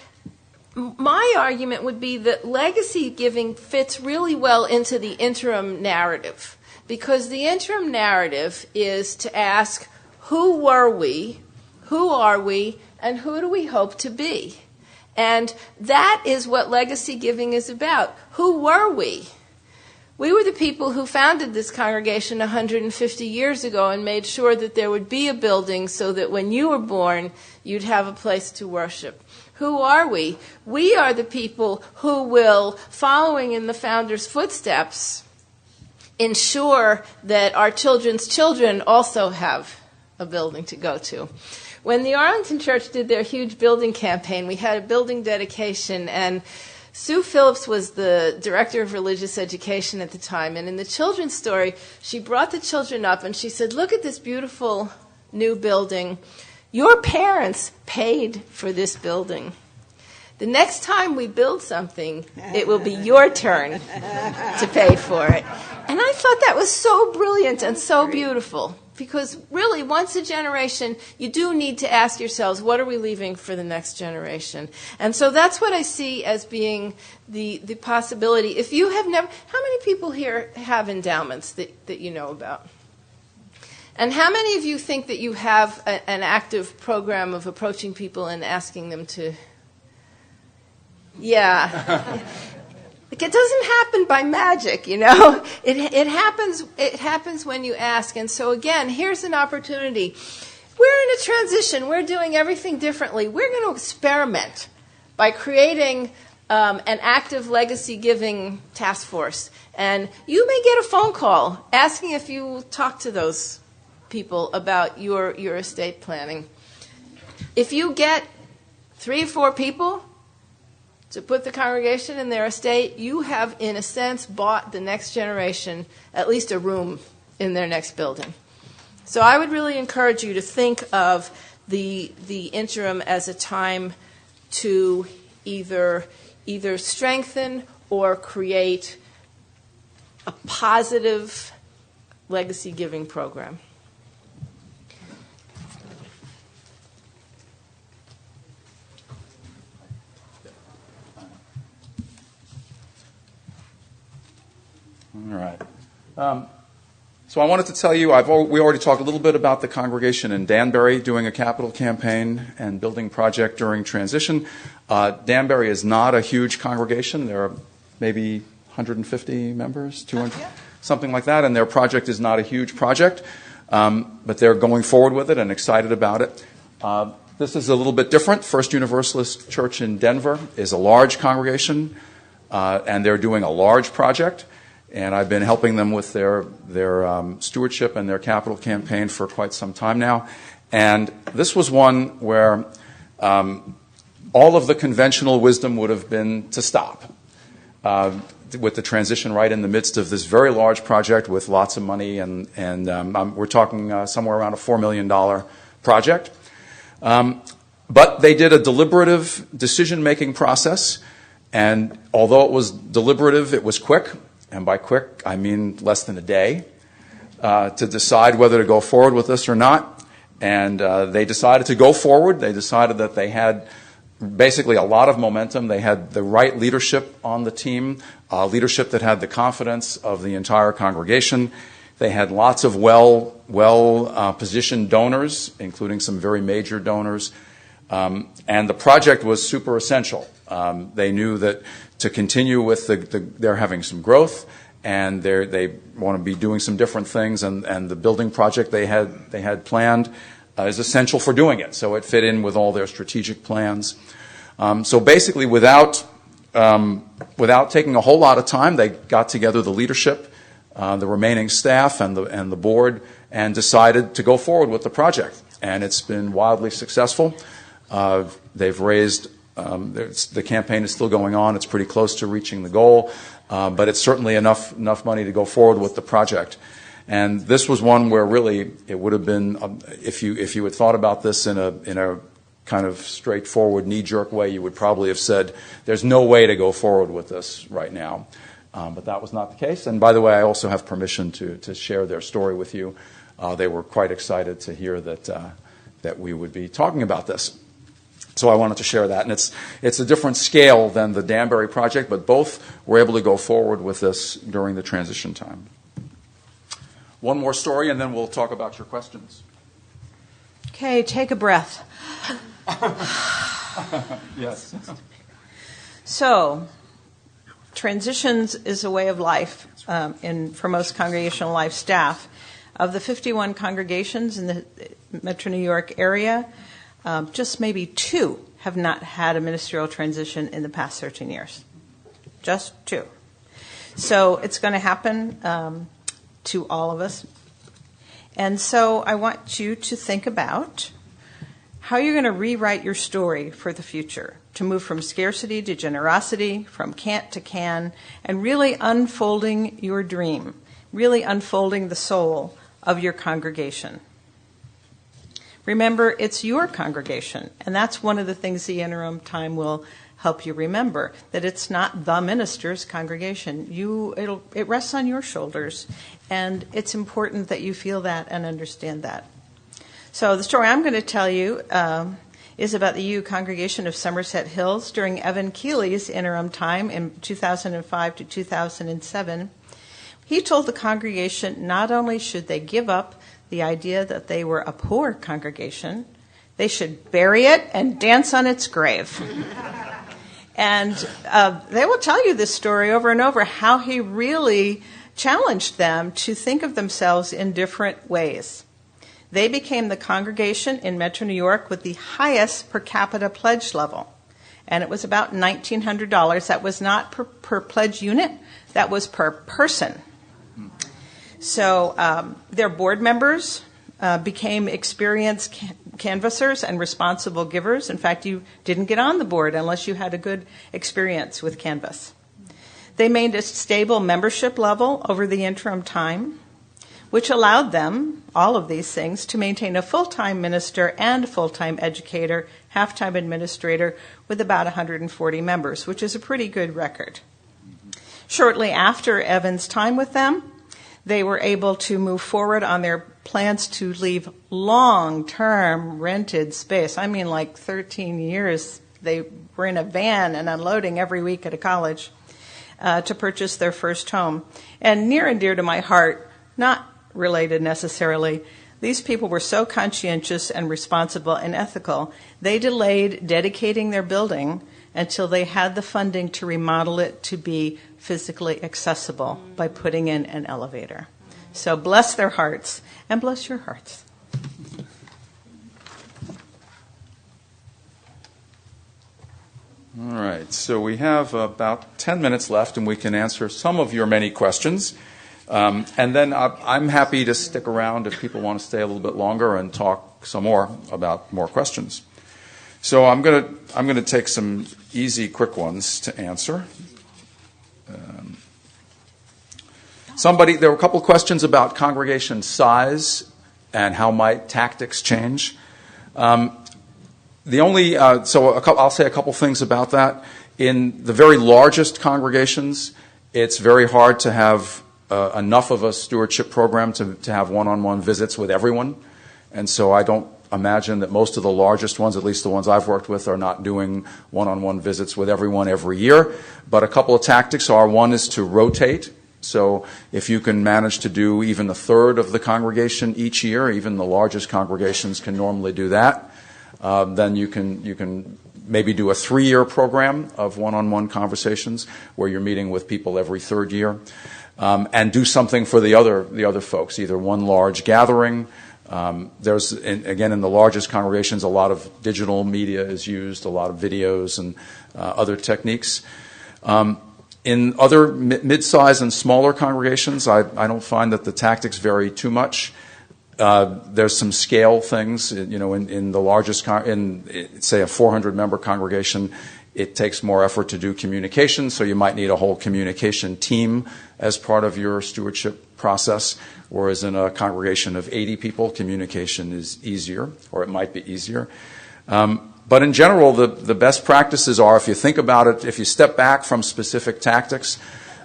my argument would be that legacy giving fits really well into the interim narrative, because the interim narrative is to ask, who were we, who are we, and who do we hope to be? And that is what legacy giving is about. Who were we? We were the people who founded this congregation 150 years ago and made sure that there would be a building so that when you were born, you'd have a place to worship. Who are we? We are the people who will, following in the founder's footsteps, ensure that our children's children also have a building to go to. When the Arlington Church did their huge building campaign, we had a building dedication, and Sue Phillips was the director of religious education at the time. And in the children's story, she brought the children up and she said, look at this beautiful new building. Your parents paid for this building. The next time we build something, it will be your turn to pay for it. And I thought that was so brilliant and so beautiful. Because really, once a generation, you do need to ask yourselves, what are we leaving for the next generation? And so that's what I see as being the possibility. If you have never, how many people here have endowments that you know about? And how many of you think that you have an active program of approaching people and asking them to? Yeah. It doesn't happen by magic, you know. It happens when you ask. And so again, here's an opportunity. We're in a transition. We're doing everything differently. We're going to experiment by creating an active legacy giving task force. And you may get a phone call asking if you will talk to those people about your estate planning. If you get 3 or 4 people to put the congregation in their estate, you have, in a sense, bought the next generation at least a room in their next building. So I would really encourage you to think of the interim as a time to either strengthen or create a positive legacy giving program. All right. So I wanted to tell you, we already talked a little bit about the congregation in Danbury doing a capital campaign and building project during transition. Danbury is not a huge congregation. There are maybe 150 members, 200, something like that. And their project is not a huge project, but they're going forward with it and excited about it. This is a little bit different. First Universalist Church in Denver is a large congregation, and they're doing a large project. And I've been helping them with their stewardship and their capital campaign for quite some time now. And this was one where all of the conventional wisdom would have been to stop with the transition right in the midst of this very large project with lots of money. And we're talking somewhere around a $4 million project. But they did a deliberative decision-making process. And although it was deliberative, it was quick. And by quick, I mean less than a day, to decide whether to go forward with this or not. And they decided to go forward. They decided that they had basically a lot of momentum. They had the right leadership on the team, leadership that had the confidence of the entire congregation. They had lots of well-positioned donors, including some very major donors. And the project was super essential. They knew that to continue with they're having some growth, and they want to be doing some different things, and the building project they had planned is essential for doing it. So it fit in with all their strategic plans. So basically, without taking a whole lot of time, they got together the leadership, the remaining staff, and the board, and decided to go forward with the project. And it's been wildly successful. They've raised. The campaign is still going on. It's pretty close to reaching the goal, but it's certainly enough money to go forward with the project. And this was one where really it would have been, if you had thought about this in a kind of straightforward, knee-jerk way, you would probably have said, "There's no way to go forward with this right now." But that was not the case. And by the way, I also have permission to share their story with you. They were quite excited to hear that we would be talking about this. So I wanted to share that. And it's a different scale than the Danbury project, but both were able to go forward with this during the transition time. One more story, and then we'll talk about your questions. Okay, take a breath. Yes. So, transitions is a way of life for most congregational life staff. Of the 51 congregations in the Metro New York area, just maybe 2 have not had a ministerial transition in the past 13 years. Just 2. So it's going to happen to all of us. And so I want you to think about how you're going to rewrite your story for the future, to move from scarcity to generosity, from can't to can, and really unfolding your dream, really unfolding the soul of your congregation. Remember, it's your congregation, and that's one of the things the interim time will help you remember, that it's not the minister's congregation. It rests on your shoulders, and it's important that you feel that and understand that. So the story I'm going to tell you is about the UU congregation of Somerset Hills during Evan Keeley's interim time in 2005 to 2007. He told the congregation not only should they give up the idea that they were a poor congregation, they should bury it and dance on its grave. And they will tell you this story over and over, how he really challenged them to think of themselves in different ways. They became the congregation in Metro New York with the highest per capita pledge level. And it was about $1,900. That was not per pledge unit. That was per person. So their board members became experienced canvassers and responsible givers. In fact, you didn't get on the board unless you had a good experience with Canvas. They maintained a stable membership level over the interim time, which allowed them, all of these things, to maintain a full-time minister and a full-time educator, half-time administrator, with about 140 members, which is a pretty good record. Shortly after Evan's time with them, they were able to move forward on their plans to leave long-term rented space. I mean, like 13 years. They were in a van and unloading every week at a college to purchase their first home. And near and dear to my heart, not related necessarily, these people were so conscientious and responsible and ethical, they delayed dedicating their building until they had the funding to remodel it to be physically accessible by putting in an elevator. So bless their hearts, and bless your hearts. All right, so we have about 10 minutes left, and we can answer some of your many questions. And then I'm happy to stick around if people want to stay a little bit longer and talk some more about more questions. So I'm going to take some easy, quick ones to answer. There were a couple of questions about congregation size and how might tactics change. I'll say a couple things about that. In the very largest congregations, it's very hard to have enough of a stewardship program to have one-on-one visits with everyone. And so I don't imagine that most of the largest ones, at least the ones I've worked with, are not doing one-on-one visits with everyone every year. But a couple of tactics are, one is to rotate. So if you can manage to do even a third of the congregation each year, even the largest congregations can normally do that, then you can maybe do a 3-year program of one-on-one conversations where you're meeting with people every third year. And do something for the other folks, either one large gathering. There's, again, in the largest congregations, a lot of digital media is used, a lot of videos and other techniques. In other mid-size and smaller congregations, I don't find that the tactics vary too much. There's some scale things, in the largest, say a 400-member congregation, it takes more effort to do communication, so you might need a whole communication team as part of your stewardship process, whereas in a congregation of 80 people, communication is easier, or it might be easier. But in general, the best practices are, if you think about it, if you step back from specific tactics,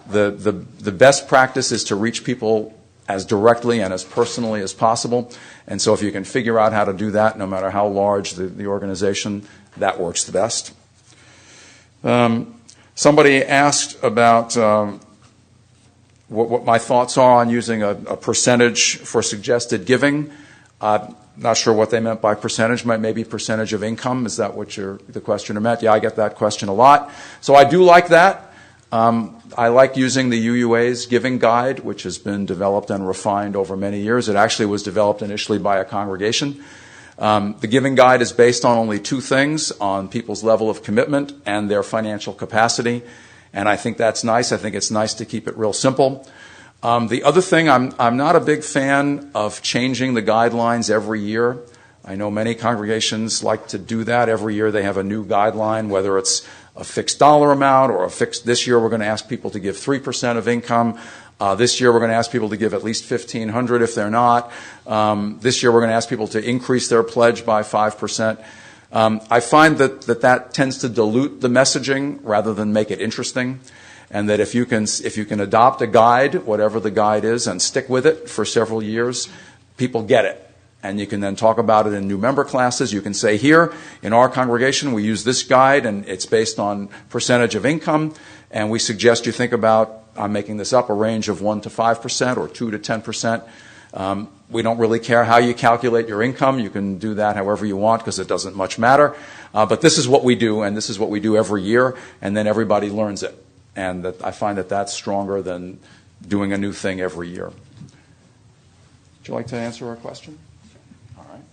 the best practice is to reach people as directly and as personally as possible. And so if you can figure out how to do that, no matter how large the organization, that works the best. Somebody asked about what my thoughts are on using a percentage for suggested giving. Not sure what they meant by percentage. Maybe percentage of income. Is that what the questioner meant? Yeah, I get that question a lot. So I do like that. I like using the UUA's giving guide, which has been developed and refined over many years. It actually was developed initially by a congregation. The giving guide is based on only 2 things, on people's level of commitment and their financial capacity. And I think that's nice. I think it's nice to keep it real simple. The other thing, I'm not a big fan of changing the guidelines every year. I know many congregations like to do that. Every year they have a new guideline, whether it's a fixed dollar amount or this year we're going to ask people to give 3% of income. This year we're going to ask people to give at least $1,500 if they're not. This year we're going to ask people to increase their pledge by 5%. I find that tends to dilute the messaging rather than make it interesting. And that if you can adopt a guide, whatever the guide is, and stick with it for several years, people get it. And you can then talk about it in new member classes. You can say, here, in our congregation, we use this guide, and it's based on percentage of income. And we suggest you think about, I'm making this up, a range of 1 to 5% or 2 to 10%. We don't really care how you calculate your income. You can do that however you want because it doesn't much matter. But this is what we do, and this is what we do every year, and then everybody learns it. And I find that that's stronger than doing a new thing every year. Would you like to answer our question? All right.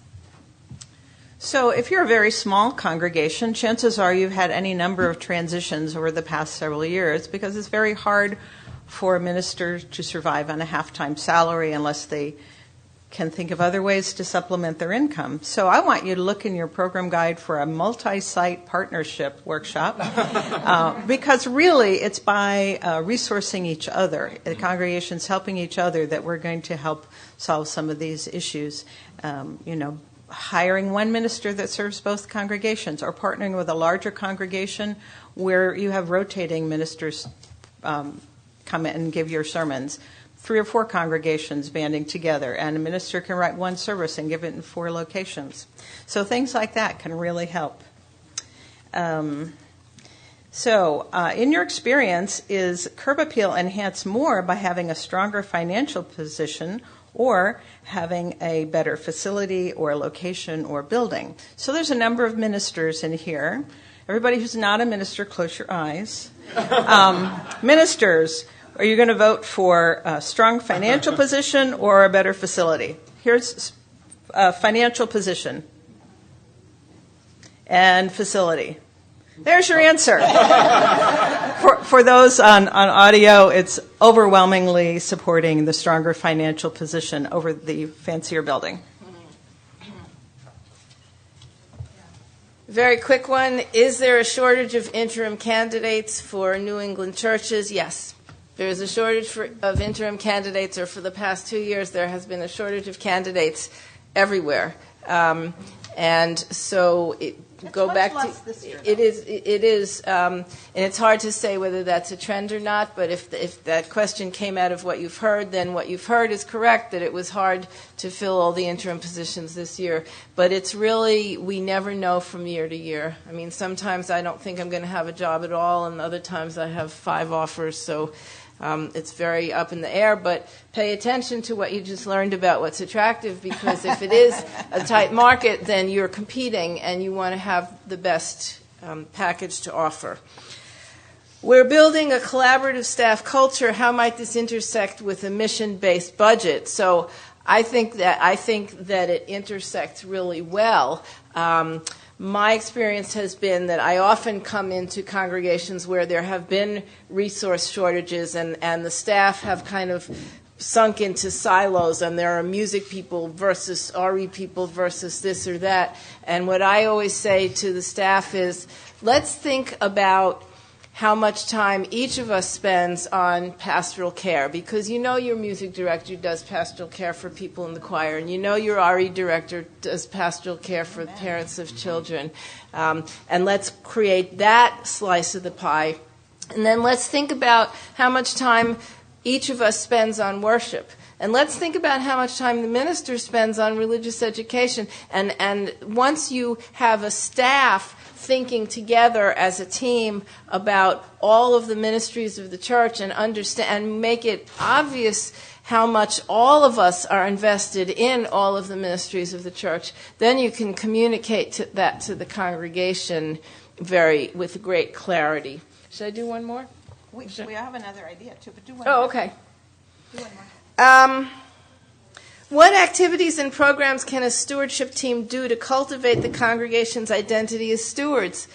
So if you're a very small congregation, chances are you've had any number of transitions over the past several years because it's very hard for a minister to survive on a half-time salary unless they can think of other ways to supplement their income. So I want you to look in your program guide for a multi-site partnership workshop because really it's by resourcing each other, the congregations helping each other, that we're going to help solve some of these issues. Hiring one minister that serves both congregations or partnering with a larger congregation where you have rotating ministers come in and give your sermons. 3 or 4 congregations banding together, and a minister can write one service and give it in 4 locations. So things like that can really help. In your experience, is curb appeal enhanced more by having a stronger financial position or having a better facility or location or building? So there's a number of ministers in here, Everybody who's not a minister, close your eyes. Ministers, are you going to vote for a strong financial position or a better facility? Here's a financial position and facility. There's your answer. For those on audio, it's overwhelmingly supporting the stronger financial position over the fancier building. Very quick one. Is there a shortage of interim candidates for New England churches? Yes. There is a shortage of interim candidates, or for the past 2 years there has been a shortage of candidates everywhere. And so go back to it is and it's hard to say whether that's a trend or not, but if that question came out of what you've heard, then what you've heard is correct, that it was hard to fill all the interim positions this year. But it's really, we never know from year to year. I mean, sometimes I don't think I'm going to have a job at all, and other times I have 5 offers, so it's very up in the air, but pay attention to what you just learned about what's attractive, because if it is a tight market, then you're competing and you want to have the best package to offer. We're building a collaborative staff culture. How might this intersect with a mission-based budget? So I think that it intersects really well. My experience has been that I often come into congregations where there have been resource shortages, and the staff have kind of sunk into silos, and there are music people versus RE people versus this or that. And what I always say to the staff is, let's think about how much time each of us spends on pastoral care, because you know your music director does pastoral care for people in the choir, and you know your RE director does pastoral care for parents of children. And let's create that slice of the pie. And then let's think about how much time each of us spends on worship. And let's think about how much time the minister spends on religious education. And once you have a staff thinking together as a team about all of the ministries of the church and understand and make it obvious how much all of us are invested in all of the ministries of the church, then you can communicate that to the congregation with great clarity. Should I do one more? We have another idea too, but do one more. Oh, okay. Do one more. What activities and programs can a stewardship team do to cultivate the congregation's identity as stewards?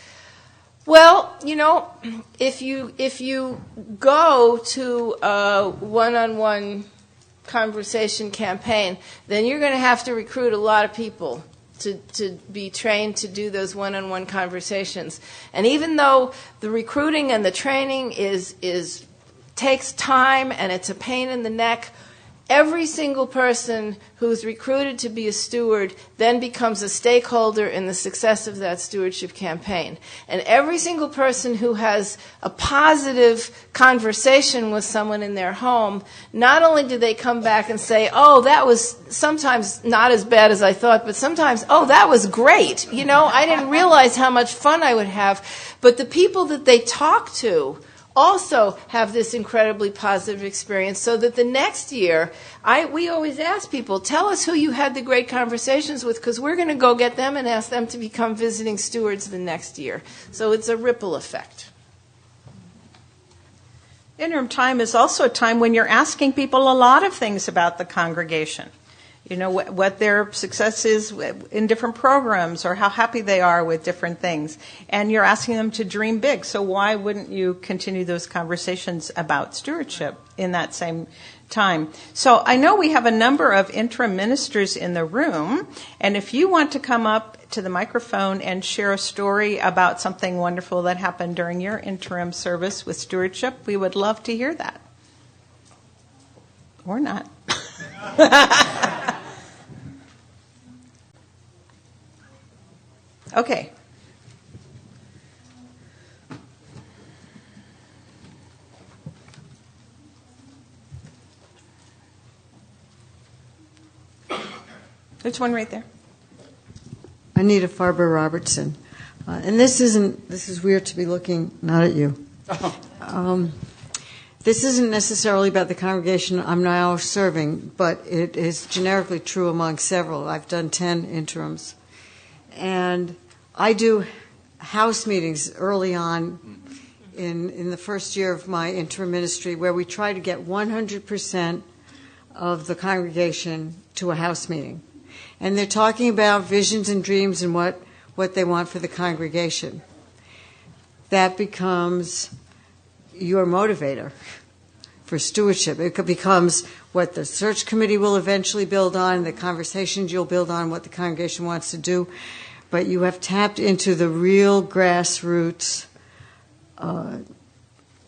Well, you know, if you go to a one-on-one conversation campaign, then you're going to have to recruit a lot of people to be trained to do those one-on-one conversations. And even though the recruiting and the training takes time and it's a pain in the neck, every single person who's recruited to be a steward then becomes a stakeholder in the success of that stewardship campaign. And every single person who has a positive conversation with someone in their home, not only do they come back and say, oh, that was sometimes not as bad as I thought, but sometimes, oh, that was great. You know, I didn't realize how much fun I would have. But the people that they talk to also have this incredibly positive experience, so that the next year, we always ask people, tell us who you had the great conversations with, because we're going to go get them and ask them to become visiting stewards the next year. So it's a ripple effect. Interim time is also a time when you're asking people a lot of things about the congregation. You know, what their success is in different programs, or how happy they are with different things. And you're asking them to dream big. So why wouldn't you continue those conversations about stewardship in that same time? So I know we have a number of interim ministers in the room. And if you want to come up to the microphone and share a story about something wonderful that happened during your interim service with stewardship, we would love to hear that. Or not. Okay. There's one right there. Anita Farber Robertson. And this is weird to be looking not at you. This isn't necessarily about the congregation I'm now serving, but it is generically true among several. I've done 10 interims. And I do house meetings early on in the first year of my interim ministry where we try to get 100% of the congregation to a house meeting. And they're talking about visions and dreams and what they want for the congregation. That becomes your motivator for stewardship. It becomes what the search committee will eventually build on, the conversations you'll build on, what the congregation wants to do. But you have tapped into the real grassroots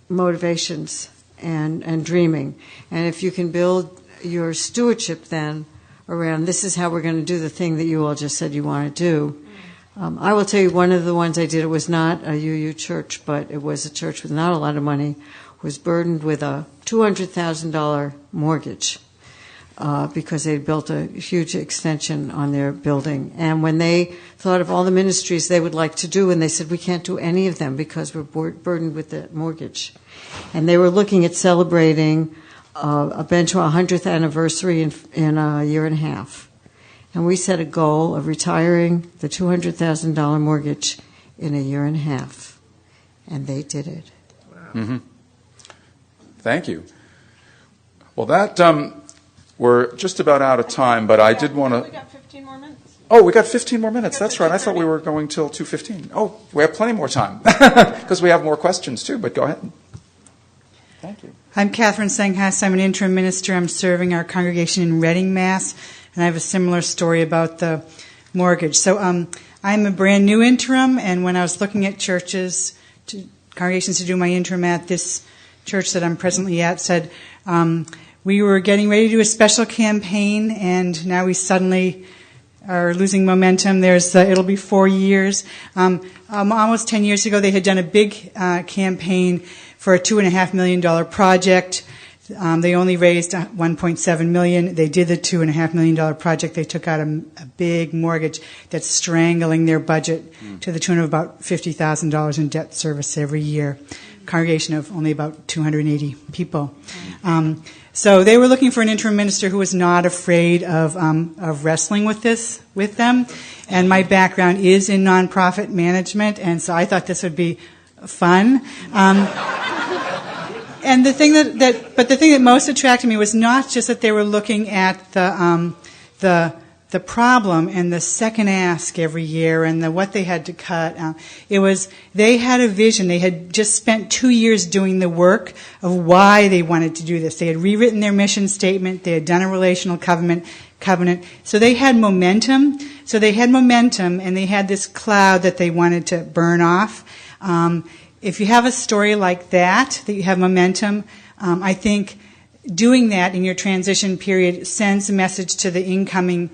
motivations and dreaming. And if you can build your stewardship then around this is how we're going to do the thing that you all just said you want to do. I will tell you one of the ones I did, it was not a UU church, but it was a church with not a lot of money, was burdened with a $200,000 mortgage because they built a huge extension on their building. And when they thought of all the ministries they would like to do, and they said, we can't do any of them because we're burdened with the mortgage. And they were looking at celebrating a eventual 100th anniversary in a year and a half. And we set a goal of retiring the $200,000 mortgage in a year and a half. And they did it. Wow. Mm-hmm. Thank you. Well, that we're just about out of time, but I did want to... We got 15 more minutes. Oh, we got 15 more minutes. That's right. I thought we were going till 2:15. Oh, we have plenty more time because we have more questions too, but go ahead. Thank you. I'm Catherine Senghas. I'm an interim minister. I'm serving our congregation in Reading, Mass., and I have a similar story about the mortgage. So I'm a brand new interim, and when I was looking at congregations to do my interim at, this church that I'm presently at said we were getting ready to do a special campaign, and now we suddenly are losing momentum. It'll be 4 years. Almost 10 years ago, they had done a big campaign for a $2.5 million project. They only raised $1.7 million. They did the $2.5 million project. They took out a big mortgage that's strangling their budget to the tune of about $50,000 in debt service every year. Congregation of only about 280 people. So they were looking for an interim minister who was not afraid of wrestling with them. And my background is in nonprofit management, and so I thought this would be fun. And the thing that most attracted me was not just that they were looking at the problem and the second ask every year and what they had to cut. It was they had a vision. They had just spent 2 years doing the work of why they wanted to do this. They had rewritten their mission statement. They had done a relational covenant. So they had momentum. And they had this cloud that they wanted to burn off. If you have a story like that you have momentum, I think doing that in your transition period sends a message to the incoming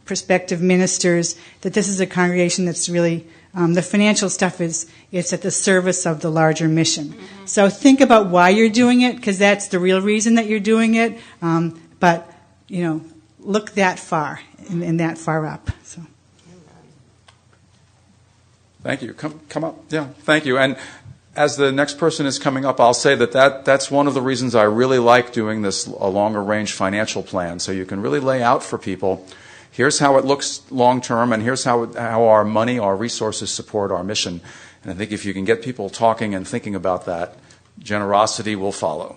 prospective ministers that this is a congregation that's really, the financial stuff it's at the service of the larger mission. Mm-hmm. So think about why you're doing it, because that's the real reason that you're doing it. But, look that far and that far up. So. Thank you. Come up. Yeah, thank you. And as the next person is coming up, I'll say that's one of the reasons I really like doing this a longer range financial plan. So you can really lay out for people, here's how it looks long term, and here's how our money, our resources support our mission. And I think if you can get people talking and thinking about that, generosity will follow.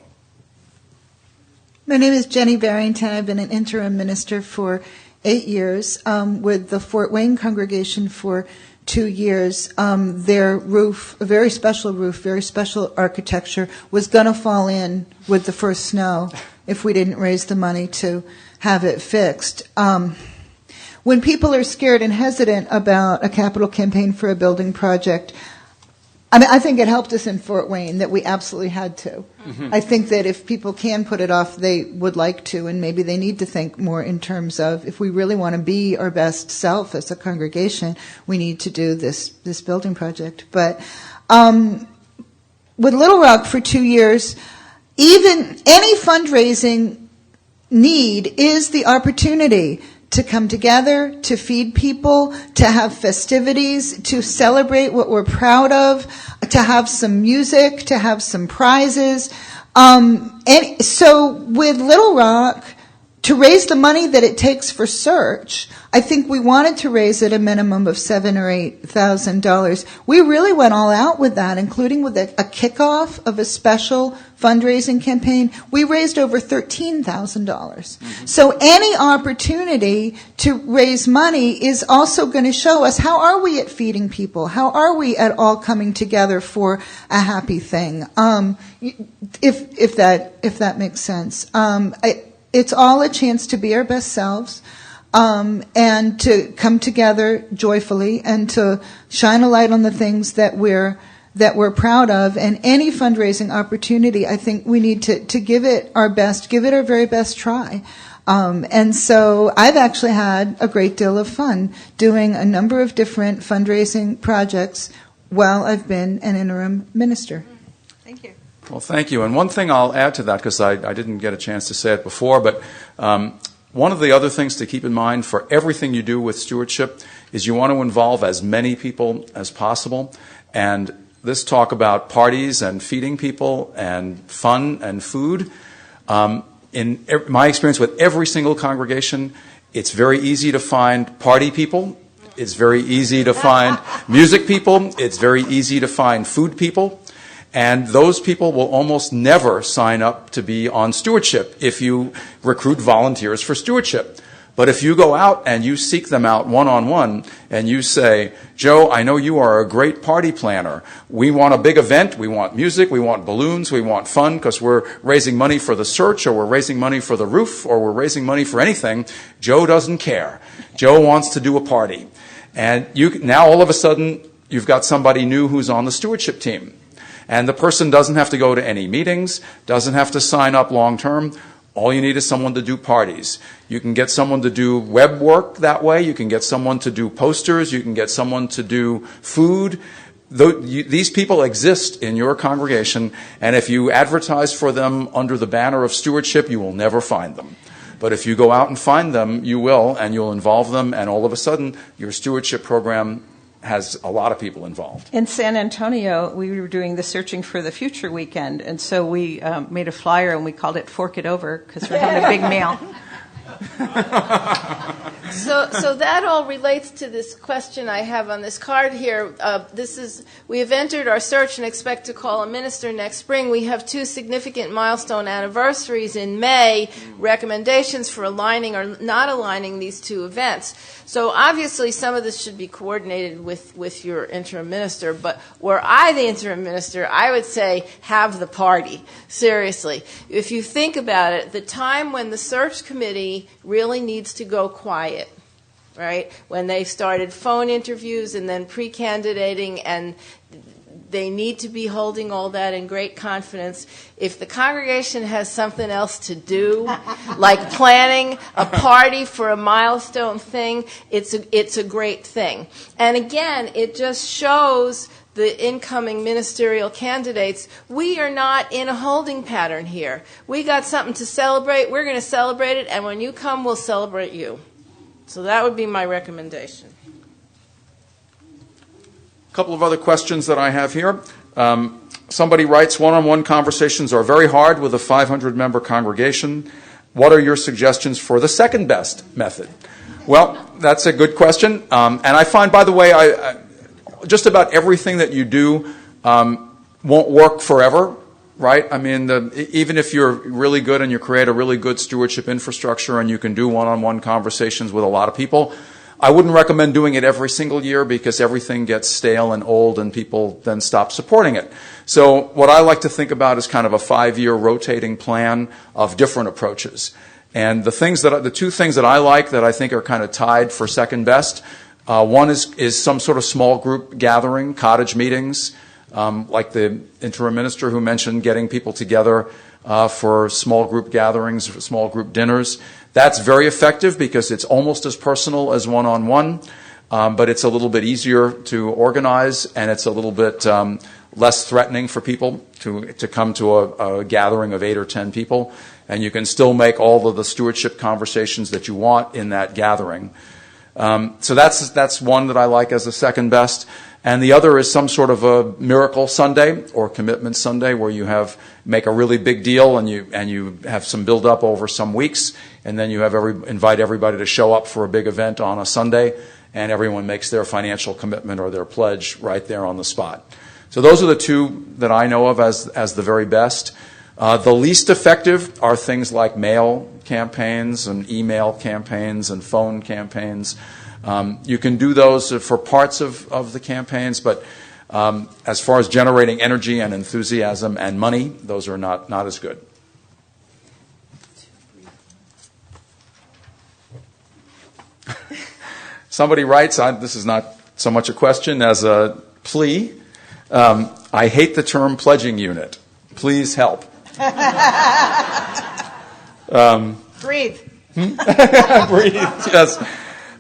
My name is Jenny Barrington. I've been an interim minister for 8 years with the Fort Wayne congregation for 2 years. Their roof, a very special roof, very special architecture, was going to fall in with the first snow if we didn't raise the money to have it fixed. When people are scared and hesitant about a capital campaign for a building project, I think it helped us in Fort Wayne that we absolutely had to. Mm-hmm. I think that if people can put it off, they would like to, and maybe they need to think more in terms of if we really want to be our best self as a congregation, we need to do this building project. But with Little Rock for 2 years, even any fundraising need is the opportunity to come together, to feed people, to have festivities, to celebrate what we're proud of, to have some music, to have some prizes. And so with Little Rock, to raise the money that it takes for search, I think we wanted to raise it a minimum of $7,000 or $8,000. We really went all out with that, including with a kickoff of a special fundraising campaign. We raised over $13,000. So any opportunity to raise money is also going to show us how are we at feeding people? How are we at all coming together for a happy thing? If that makes sense. It's all a chance to be our best selves. And to come together joyfully and to shine a light on the things that we're proud of. And any fundraising opportunity, I think we need to give it our best, give it our very best try. And so I've actually had a great deal of fun doing a number of different fundraising projects while I've been an interim minister. Thank you. Well, thank you. And one thing I'll add to that, because I didn't get a chance to say it before, but one of the other things to keep in mind for everything you do with stewardship is you want to involve as many people as possible. And this talk about parties and feeding people and fun and food, in my experience with every single congregation, it's very easy to find party people. It's very easy to find music people. It's very easy to find food people. And those people will almost never sign up to be on stewardship if you recruit volunteers for stewardship. But if you go out and you seek them out one-on-one and you say, Joe, I know you are a great party planner. We want a big event. We want music. We want balloons. We want fun because we're raising money for the search or we're raising money for the roof or we're raising money for anything. Joe doesn't care. Joe wants to do a party. And now all of a sudden you've got somebody new who's on the stewardship team. And the person doesn't have to go to any meetings, doesn't have to sign up long term. All you need is someone to do parties. You can get someone to do web work that way. You can get someone to do posters. You can get someone to do food. These people exist in your congregation, and if you advertise for them under the banner of stewardship, you will never find them. But if you go out and find them, you will, and you'll involve them, and all of a sudden, your stewardship program has a lot of people involved. In San Antonio, we were doing the Searching for the Future weekend, and so we made a flyer and we called it Fork It Over because we're having a big meal. So that all relates to this question I have on this card here. We have entered our search and expect to call a minister next spring. We have 2 significant milestone anniversaries in May, recommendations for aligning or not aligning these 2 events. So obviously some of this should be coordinated with your interim minister, but were I the interim minister, I would say have the party. Seriously. If you think about it, the time when the search committee really needs to go quiet, right? When they've started phone interviews and then pre-candidating and they need to be holding all that in great confidence. If the congregation has something else to do, like planning a party for a milestone thing, it's a great thing. And again, it just shows the incoming ministerial candidates, we are not in a holding pattern here. We got something to celebrate. We're going to celebrate it, and when you come, we'll celebrate you. So that would be my recommendation. A couple of other questions that I have here. Somebody writes, one-on-one conversations are very hard with a 500-member congregation. What are your suggestions for the second best method? Well, that's a good question. And I find, by the way, just about everything that you do won't work forever, right? I mean, even if you're really good and you create a really good stewardship infrastructure and you can do one-on-one conversations with a lot of people, I wouldn't recommend doing it every single year because everything gets stale and old and people then stop supporting it. So what I like to think about is kind of a 5-year rotating plan of different approaches. And the 2 things that I like that I think are kind of tied for second best, one is some sort of small group gathering, cottage meetings, like the interim minister who mentioned getting people together for small group gatherings, for small group dinners. That's very effective because it's almost as personal as one-on-one, but it's a little bit easier to organize and it's a little bit less threatening for people to come to a gathering of 8 or 10 people. And you can still make all of the stewardship conversations that you want in that gathering. So that's one that I like as the second best. And the other is some sort of a miracle Sunday or commitment Sunday where you make a really big deal and you have some build up over some weeks, and then you invite everybody to show up for a big event on a Sunday, and everyone makes their financial commitment or their pledge right there on the spot. So those are the two that I know of as the very best. The least effective are things like mail campaigns and email campaigns and phone campaigns. You can do those for parts of the campaigns, but as far as generating energy and enthusiasm and money, those are not as good. Somebody writes, this is not so much a question as a plea, I hate the term pledging unit. Please help. Breathe. Breathe, yes.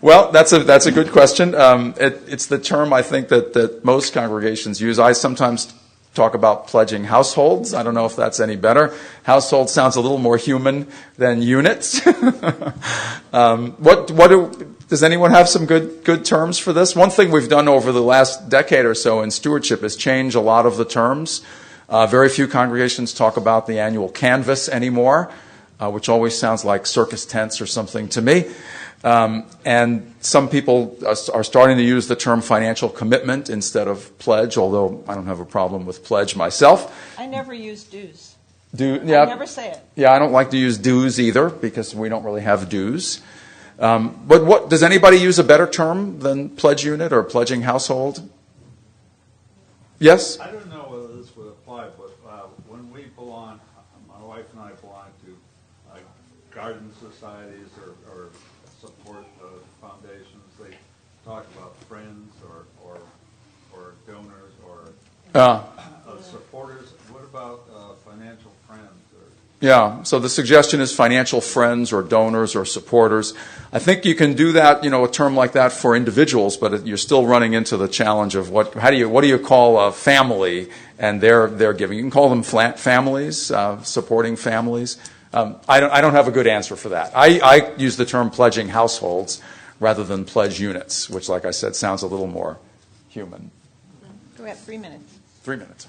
Well, that's a good question. It's the term I think that most congregations use. I sometimes talk about pledging households. I don't know if that's any better. Household sounds a little more human than units. Does anyone have some good terms for this? One thing we've done over the last decade or so in stewardship is change a lot of the terms. Very few congregations talk about the annual canvas anymore, which always sounds like circus tents or something to me. And some people are starting to use the term financial commitment instead of pledge, although I don't have a problem with pledge myself. I never use dues. Yeah, I never say it. Yeah, I don't like to use dues either because we don't really have dues. But does anybody use a better term than pledge unit or pledging household? Yes? I don't know whether this would apply, but when we belong, my wife and I belong to garden societies or support foundations. They talk about friends or donors or supporters. What about financial friends? Yeah, so the suggestion is financial friends or donors or supporters. I think you can do that, a term like that for individuals, but you're still running into the challenge of what do you call a family and their giving? You can call them families, supporting families. I don't have a good answer for that. I use the term pledging households rather than pledge units, which, like I said, sounds a little more human. We have 3 minutes. 3 minutes.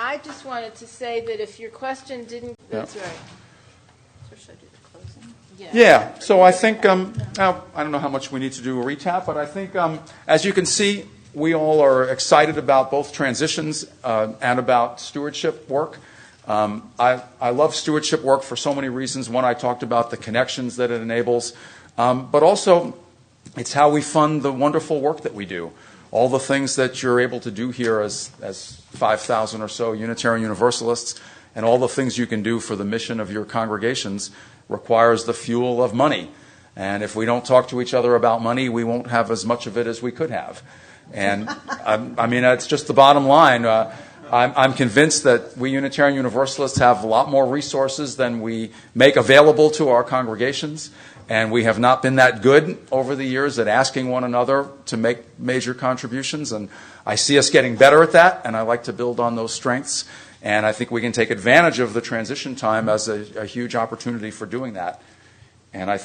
I just wanted to say that if your question didn't... That's right. So should I do the closing? Yeah, so I think, now, I don't know how much we need to do a recap, but I think, as you can see, we all are excited about both transitions and about stewardship work. I love stewardship work for so many reasons. One, I talked about the connections that it enables, but also it's how we fund the wonderful work that we do. All the things that you're able to do here as 5,000 or so Unitarian Universalists, and all the things you can do for the mission of your congregations requires the fuel of money. And if we don't talk to each other about money, we won't have as much of it as we could have. And I mean, that's just the bottom line. I'm convinced that we Unitarian Universalists have a lot more resources than we make available to our congregations. And we have not been that good over the years at asking one another to make major contributions. And I see us getting better at that, and I like to build on those strengths. And I think we can take advantage of the transition time as a huge opportunity for doing that. And I